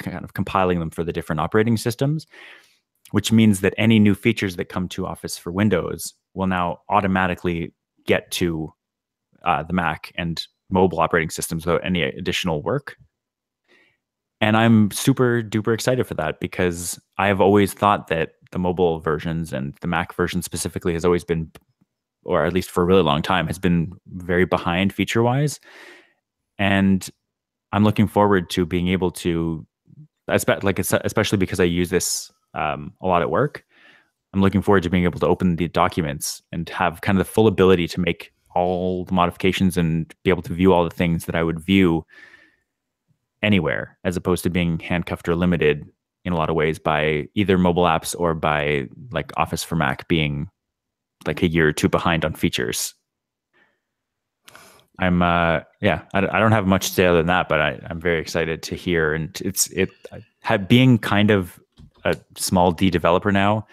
kind of compiling them for the different operating systems, which means that any new features that come to Office for Windows will now automatically get to the Mac and mobile operating systems without any additional work. And I'm super duper excited for that, because I have always thought that the mobile versions and the Mac version specifically has always been, or at least for a really long time, has been very behind feature wise. And I'm looking forward to being able to, especially because I use this a lot at work. I'm looking forward to being able to open the documents and have kind of the full ability to make all the modifications and be able to view all the things that I would view anywhere, as opposed to being handcuffed or limited in a lot of ways by either mobile apps or by like Office for Mac being like a year or two behind on features. I don't have much to say other than that, but I'm very excited to hear. And being kind of a small D developer now,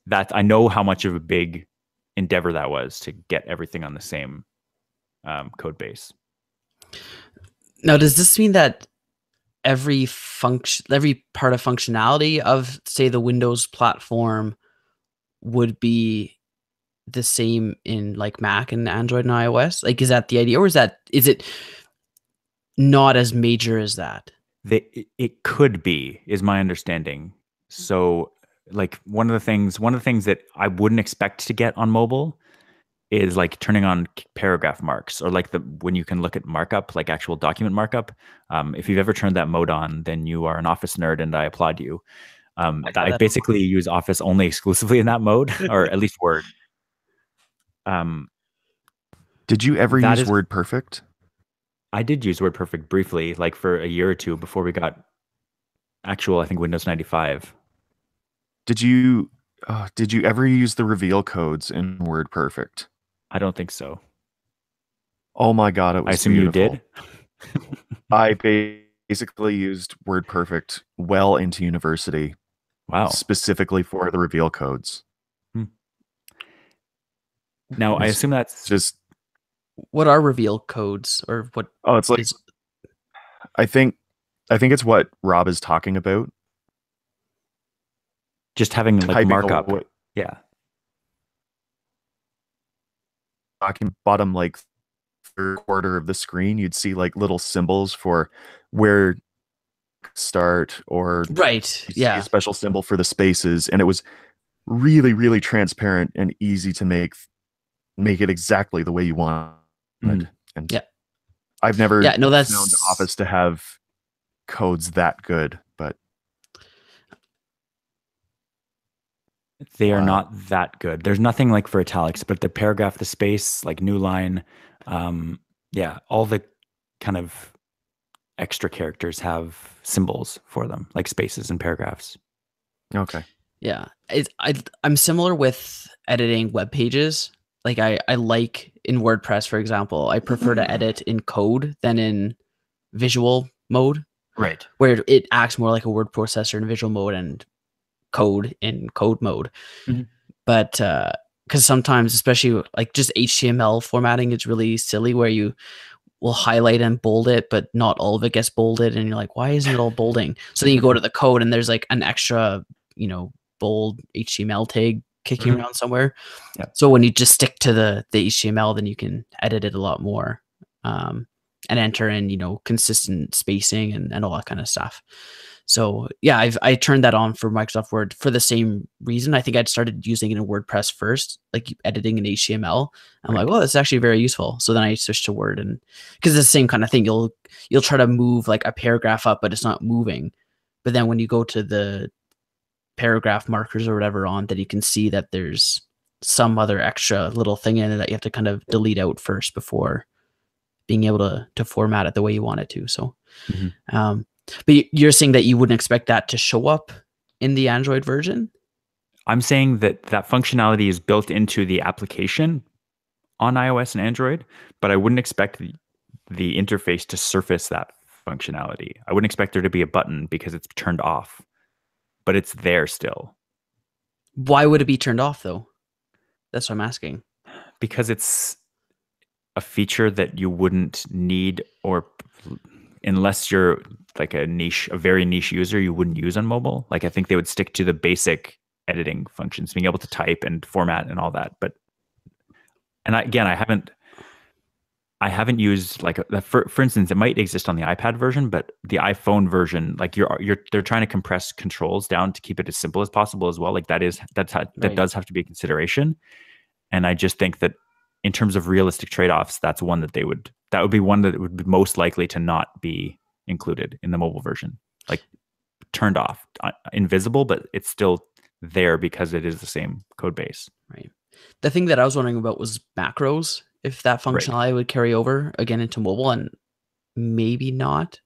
that I know how much of a big endeavor that was to get everything on the same code base. Now, does this mean that every part of functionality of, say, the Windows platform would be the same in like Mac and Android and iOS? Like, is that the idea, or is it not as major as that? It could be, is my understanding. So, like, one of the things that I wouldn't expect to get on mobile is like turning on paragraph marks, or like when you can look at markup, like actual document markup. If you've ever turned that mode on, then you are an Office nerd, and I applaud you. I basically use Office only exclusively in that mode, or at least Word. Did you ever use WordPerfect? I did use WordPerfect briefly, like for a year or two before we got actual, I think, Windows 95. Did you ever use the reveal codes in WordPerfect? I don't think so. Oh my God, it was I assume beautiful. you did? I basically used WordPerfect well into university. Wow. Specifically for the reveal codes. Now, I assume that's just... What are reveal codes, or what? Oh, it's like, I think it's what Rob is talking about. Just having like markup. Yeah. Bottom like third quarter of the screen, you'd see like little symbols for where start, or Right. you see a Yeah. special symbol for the spaces, and it was really, really transparent and easy to make it exactly the way you wanted. Mhm. And Yeah. I've never Yeah. No, found that's Office to have codes that good, but They are wow. not that good. There's nothing like for italics, but the paragraph, the space, like new line, yeah, all the kind of extra characters have symbols for them, like spaces and paragraphs. Okay. yeah. I'm similar with editing web pages. Like I like in WordPress, for example, I prefer to edit in code than in visual mode, Right. where it acts more like a word processor in visual mode and code in code mode. Mhm. But because sometimes, especially like just HTML formatting, is really silly where you will highlight and bold it, but not all of it gets bolded, and you're like, why isn't it all bolding? So then you go to the code, and there's like an extra, bold HTML tag kicking Mhm. around somewhere. Yep. So when you just stick to the HTML, then you can edit it a lot more, and enter in consistent spacing and all that kind of stuff. So yeah, I turned that on for Microsoft Word for the same reason. I think I'd started using it in WordPress first, like editing in HTML. I'm Right. like, well, that's actually very useful. So then I switched to Word, and because it's the same kind of thing. You'll try to move like a paragraph up, but it's not moving. But then when you go to the paragraph markers or whatever on, that you can see that there's some other extra little thing in it that you have to kind of delete out first before being able to format it the way you want it to. So, Mhm. but you're saying that you wouldn't expect that to show up in the Android version? I'm saying that that functionality is built into the application on iOS and Android, but I wouldn't expect the interface to surface that functionality. I wouldn't expect there to be a button because it's turned off, but it's there still Why would it be turned off though? That's what I'm asking. because it's a feature that you wouldn't need, or unless you're like a very niche user, you wouldn't use on mobile. Like I think they would stick to the basic editing functions, being able to type and format and all that. But again, I haven't used like for instance, it might exist on the iPad version, but the iPhone version, like they're trying to compress controls down to keep it as simple as possible as well. Like that Right. does have to be a consideration. And I just think that in terms of realistic trade-offs, that would be one that would be most likely to not be included in the mobile version, like turned off, invisible, but it's still there because it is the same code base. Right. The thing that I was wondering about was macros, if that Right. functionality would carry over again into mobile, and maybe not.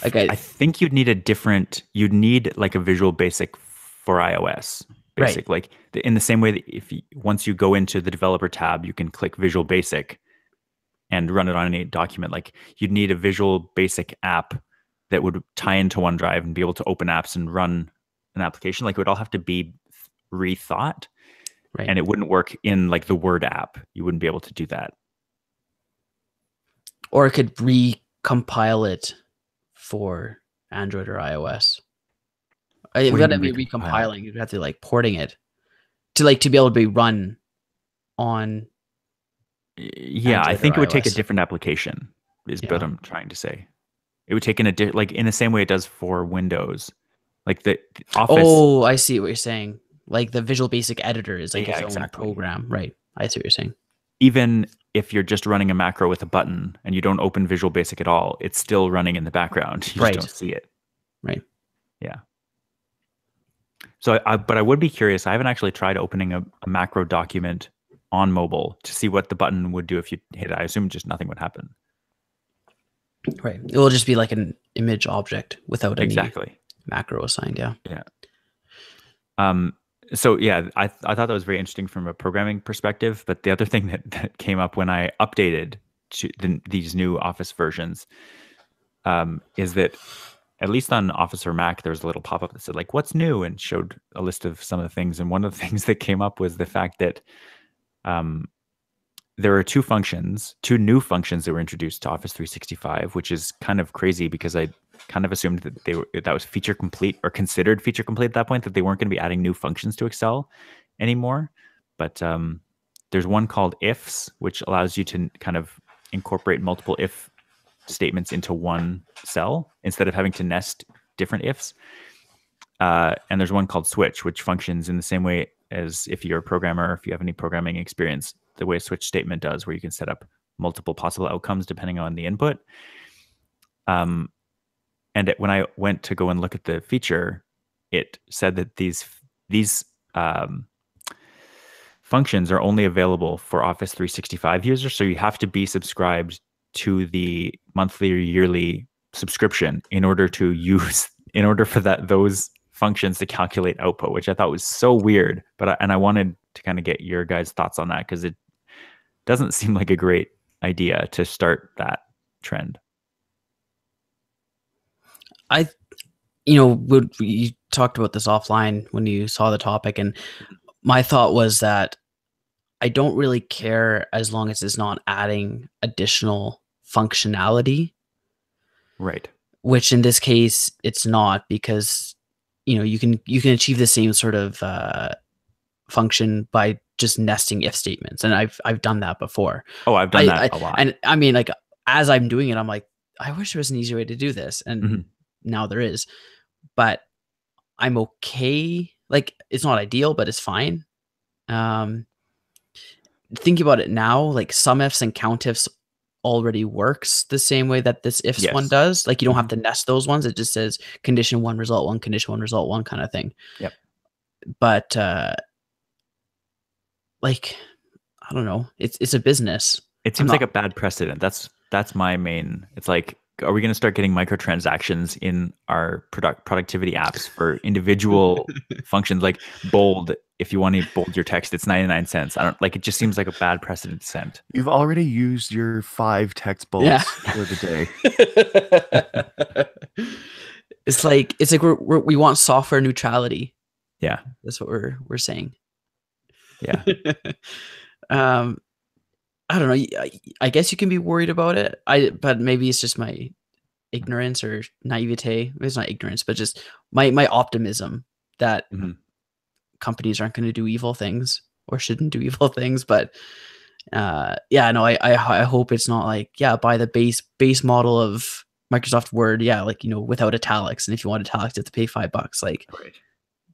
Like I think you'd need like a Visual Basic for iOS, basic. Right. Like in the same way that once you go into the developer tab, you can click Visual Basic and run it on any document. Like you'd need a Visual Basic app that would tie into OneDrive and be able to open apps and run an application. Like it would all have to be rethought, Right. and it wouldn't work in like the Word app. You wouldn't be able to do that. Or it could recompile it for Android or iOS. It What do you wouldn't mean be recompile it? recompiling. You'd have to like porting it to be able to be run on Yeah, I Android or think it would take a iOS. different application, is what Yeah. I'm trying to say. It would take like in the same way it does for Windows. Like the Office. Oh, I see what you're saying. Like the Visual Basic editor is like Yeah, its own exactly. program. Right. I see what you're saying. Even if you're just running a macro with a button and you don't open Visual Basic at all, it's still running in the background. You just Right. don't see it. Right. Yeah. So, but I would be curious. I haven't actually tried opening a macro document on mobile to see what the button would do if you hit it. I assume just nothing would happen. Right. It will just be like an image object without any macro assigned. Yeah. Yeah. So yeah, I thought that was very interesting from a programming perspective. But the other thing that came up when I updated to these new Office versions is that at least on Office or Mac, there was a little pop-up that said like, "What's new?" and showed a list of some of the things. And one of the things that came up was the fact that there are two new functions that were introduced to Office 365, which is kind of crazy because I kind of assumed that that was feature complete or considered feature complete at that point, that they weren't going to be adding new functions to Excel anymore. But there's one called ifs, which allows you to kind of incorporate multiple if statements into one cell instead of having to nest different ifs. And there's one called switch, which functions in the same way as if you're a programmer, if you have any programming experience, the way a switch statement does, where you can set up multiple possible outcomes depending on the input. And when I went to go and look at the feature, it said that these functions are only available for Office 365 users. So you have to be subscribed to the monthly or yearly subscription in order for those functions to calculate output, which I thought was so weird. And I wanted to kind of get your guys' thoughts on that, because it doesn't seem like a great idea to start that trend. We talked about this offline when you saw the topic, and my thought was that I don't really care as long as it's not adding additional functionality. Right. Which in this case, it's not, because you can achieve the same sort of function by just nesting if statements, and I've done that before. Oh, I've done that a lot. And I mean, like, as I'm doing it, I'm like, I wish there was an easier way to do this, and now there is. But I'm okay. Like, it's not ideal, but it's fine. Thinking about it now, like, some ifs and countifs already works the same way that this ifs one does. Like, you don't have to nest those ones. It just says condition 1, result 1, condition 1, result 1 kind of thing. Yep. But like, I don't know. It's a business. It seems like a bad precedent. That's my main. It's like, are we going to start getting microtransactions in our productivity apps for individual functions, like bold? If you want to bold your text, it's 99 cents. It just seems like a bad precedent to set. You've already used your 5 text bullets for the day. It's like we want software neutrality. Yeah, that's what we're saying. Yeah. I don't know. I guess you can be worried about it. But maybe it's just my ignorance or naivete. It's not ignorance, but just my optimism that companies aren't going to do evil things or shouldn't do evil things. But I hope it's not like, buy the base model of Microsoft Word, without italics, and if you want italics, you have to pay $5. Like,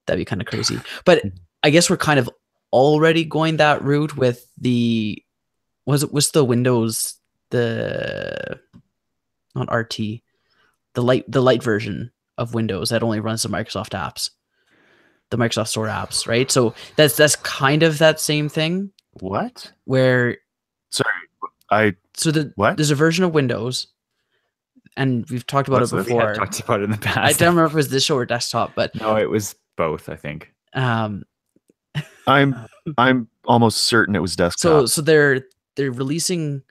that'd be kind of crazy. But I guess we're kind of already going that route with the what's the Windows, not RT, the light version of Windows that only runs the Microsoft apps, the Microsoft Store apps, right? So that's kind of that same thing. What? Where, sorry, there's a version of Windows, and we've talked about it before. We have talked about it in the past. I don't remember if it was this show or desktop, but no, it was both, I think. I'm almost certain it was desktop. So they're releasing.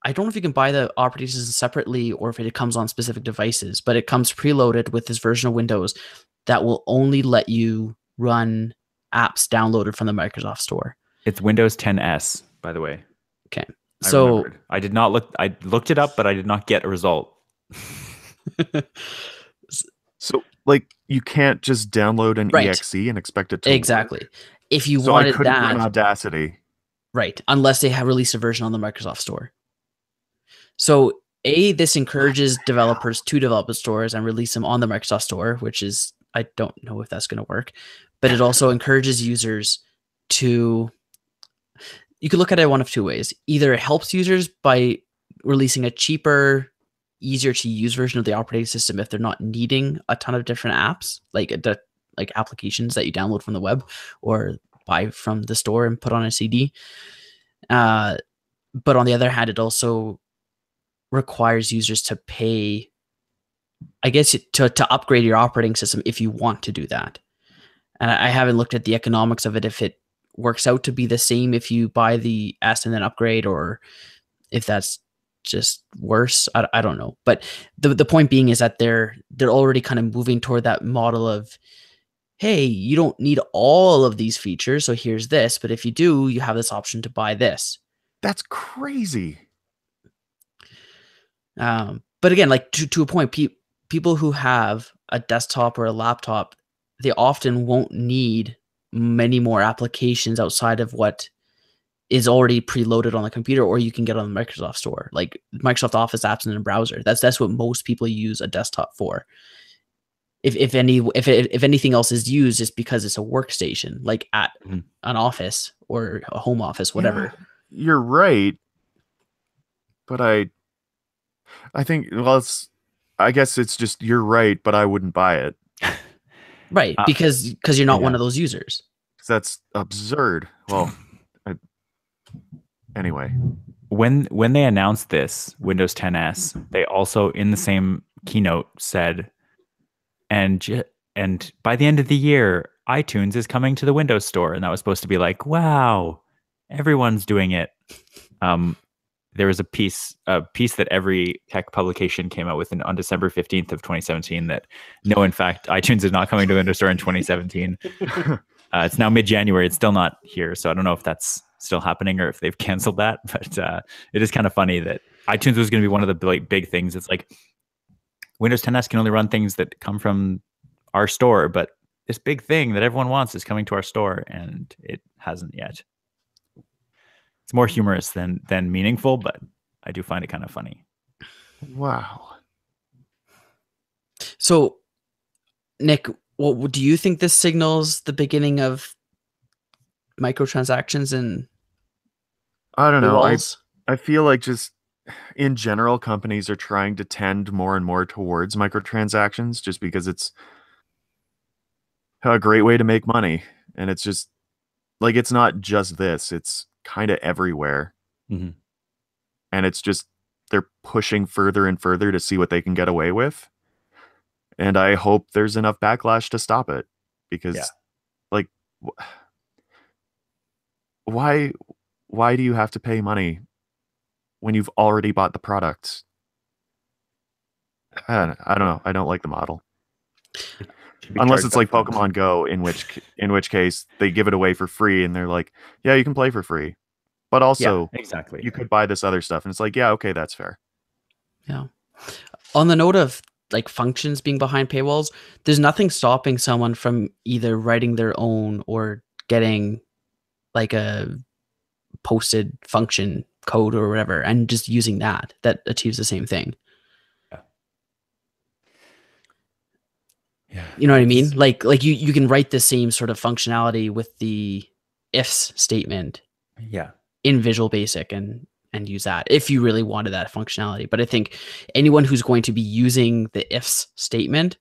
I don't know if you can buy the operating system separately or if it comes on specific devices, but it comes preloaded with this version of Windows that will only let you run apps downloaded from the Microsoft Store. It's Windows 10s, by the way. Okay. I did not look. I looked it up, but I did not get a result. So, like, you can't just download an exe and expect it to exactly work. If you wanted I couldn't that run Audacity, right? Unless they have released a version on the Microsoft Store. So this encourages developers to develop stores and release them on the Microsoft Store, which is, I don't know if that's going to work, but it also encourages users to. You could look at it one of two ways. Either it helps users by releasing a cheaper, easier to use version of the operating system if they're not needing a ton of different apps, like applications that you download from the web or buy from the store and put on a CD. But on the other hand, it also requires users to pay, I guess, to upgrade your operating system if you want to do that. And I haven't looked at the economics of it, if it works out to be the same if you buy the S and then upgrade, or if that's just worse. I don't know. But the point being is that they're already kind of moving toward that model of, hey, you don't need all of these features, so here's this, but if you do, you have this option to buy this. That's crazy. But again, like to a point, people who have a desktop or a laptop, they often won't need many more applications outside of what is already preloaded on the computer, or you can get on the Microsoft Store, like Microsoft Office apps in a browser. That's what most people use a desktop for. if anything else is used, it's because it's a workstation, like at an office or a home office, whatever. Yeah, you're right, but I think, well, I guess it's just you're right, but I wouldn't buy it. Right, because you're not yeah. one of those users. That's absurd. Well, anyway, when they announced this Windows 10s, they also in the same keynote said, and by the end of the year, iTunes is coming to the Windows Store, and that was supposed to be like, wow, everyone's doing it. There was a piece that every tech publication came out with on December 15th of 2017 that no, in fact, iTunes is not coming to Windows Store in 2017. It's now mid-January. It's still not here. So I don't know if that's still happening or if they've canceled that. But it is kind of funny that iTunes was going to be one of the big things. It's like Windows 10s can only run things that come from our store, but this big thing that everyone wants is coming to our store, and it hasn't yet. It's more humorous than meaningful, but I do find it kind of funny. Wow. So, Nick, what do you think this signals the beginning of microtransactions and I don't know. paywalls? I feel like just in general, companies are trying to tend more and more towards microtransactions just because it's a great way to make money. And it's just like, it's not just this, it's kind of everywhere. Mm-hmm. And it's just, they're pushing further and further to see what they can get away with. And I hope there's enough backlash to stop it, because like, why do you have to pay money when you've already bought the product? I don't know. I don't like the model. Unless it's like Pokemon Go, in which case they give it away for free and they're like, yeah, you can play for free. But also, exactly, you could buy this other stuff. And it's like, yeah, okay, that's fair. Yeah. On the note of like functions being behind paywalls, there's nothing stopping someone from either writing their own or getting like a posted function code or whatever and just using that achieves the same thing. Yeah. You know what I mean? Like you can write the same sort of functionality with the ifs statement in Visual Basic and use that if you really wanted that functionality. But I think anyone who's going to be using the ifs statement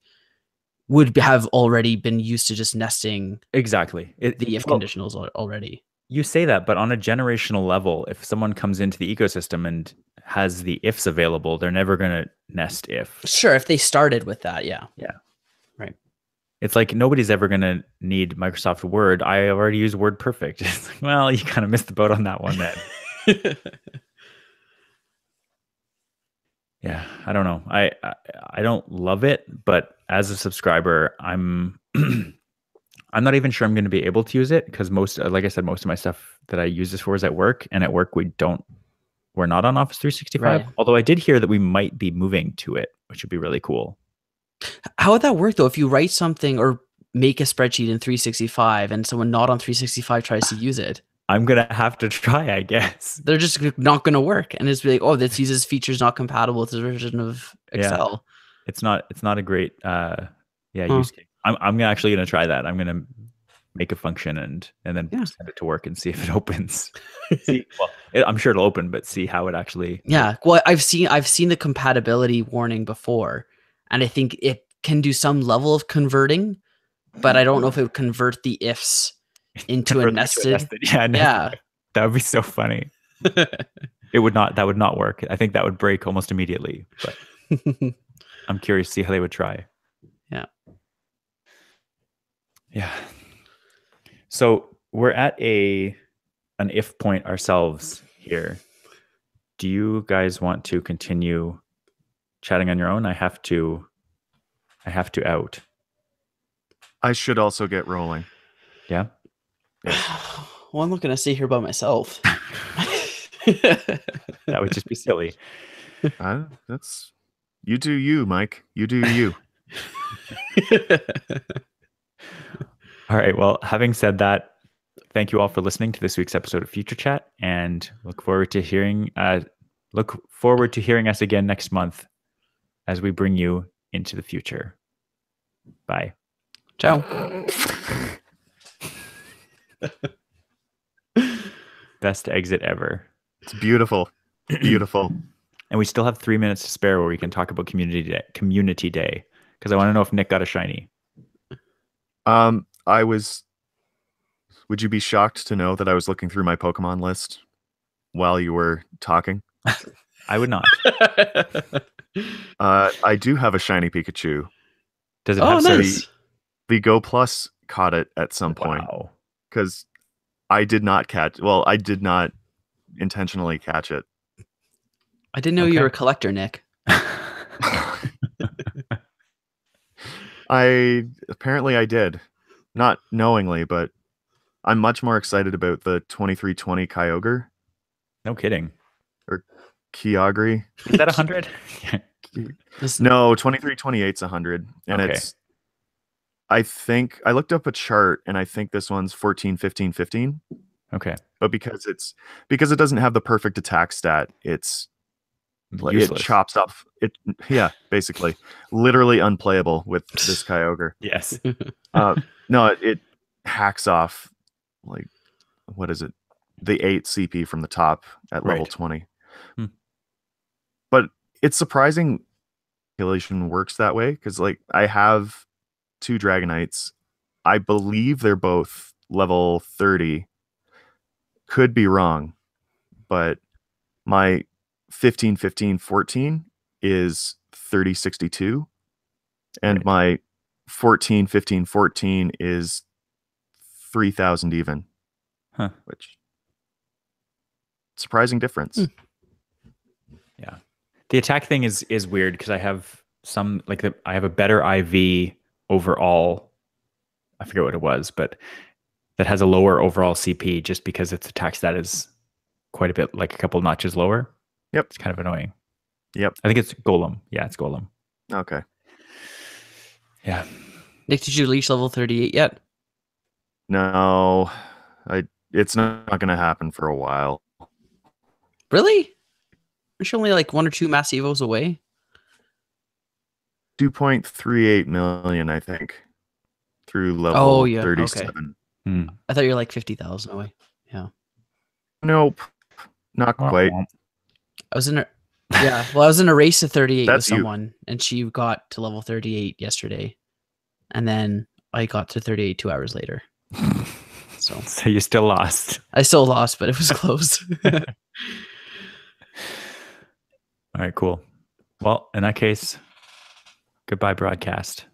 would have already been used to just nesting the if conditionals already. You say that, but on a generational level, if someone comes into the ecosystem and has the ifs available, they're never going to nest if. Sure, if they started with that, yeah. Right. It's like nobody's ever going to need Microsoft Word. I already use Word Perfect. It's like, well, you kind of missed the boat on that one then. Yeah, I don't know. I don't love it, but as a subscriber, I'm not even sure I'm going to be able to use it because like I said, most of my stuff that I use this for is at work, and at work we're not on Office 365. Right. Although I did hear that we might be moving to it, which would be really cool. How would that work though? If you write something or make a spreadsheet in 365 and someone not on 365 tries to use it, I'm going to have to try, I guess. They're just not going to work. And it's like, oh, this uses features not compatible with this version of Excel. Yeah. It's not a great use case. I'm actually going to try that. I'm going to make a function and then send it to work and see if it opens. I'm sure it'll open, but see how it actually. Yeah. Well, I've seen the compatibility warning before, and I think it can do some level of converting, but I don't know if it would convert the ifs into a nested. Yeah. That would be so funny. That would not work. I think that would break almost immediately, but I'm curious to see how they would try. Yeah. So we're at an if point ourselves here. Do you guys want to continue chatting on your own? I have to out. I should also get rolling. Yeah. Well, I'm not going to stay here by myself. That would just be silly. That's you do you, Mike. You do you. All right. Well, having said that, thank you all for listening to this week's episode of Future Chat, and look forward to hearing us again next month as we bring you into the future. Bye. Ciao. Best exit ever. It's beautiful. Beautiful. And we still have 3 minutes to spare where we can talk about community day. Because I want to know if Nick got a shiny. Would you be shocked to know that I was looking through my Pokemon list while you were talking? I would not. I do have a shiny Pikachu. Does it Oh, have nice. The Go Plus caught it at some point Wow. because I did not intentionally catch it. I didn't know you were a collector, Nick. Apparently I did. Not knowingly, but I'm much more excited about the 2320 Kyogre. No kidding. Or Kyogre. Is that 100? No, 2328's 100. And Okay. I think I looked up a chart and I think this one's 14, 15, 15. Okay. But because it doesn't have the perfect attack stat, it Useless. chops off it. Yeah, basically, literally unplayable with this Kyogre. Yes. No, it hacks off like what is it? The 8 CP from the top at level 20. But it's surprising calculation works that way because like I have 2 Dragonites. I believe they're both level 30. Could be wrong, but my 15, 15, 14 is 30, 62. And Right. my 14, 15, 14 is 3,000 even. Huh. Which surprising difference. Yeah. The attack thing is weird because I have I have a better IV overall. I forget what it was, but that has a lower overall CP just because its attack stat is quite a bit, like a couple notches lower. Yep. It's kind of annoying. Yep. I think it's Golem. Yeah, it's Golem. Okay. Yeah. Nick, did you reach level 38 yet? No, it's not going to happen for a while. Really? Aren't you only like 1 or 2 mass evos away? 2.38 million, I think, through level 37. Okay. I thought you were like 50,000 away. Yeah. Nope, not quite. I was in a I was in a race to 38 with That's you. someone, and she got to level 38 yesterday, and then I got to 38 2 hours later. So you still lost. I still lost, but it was close. All right, cool. Well, in that case, goodbye, broadcast.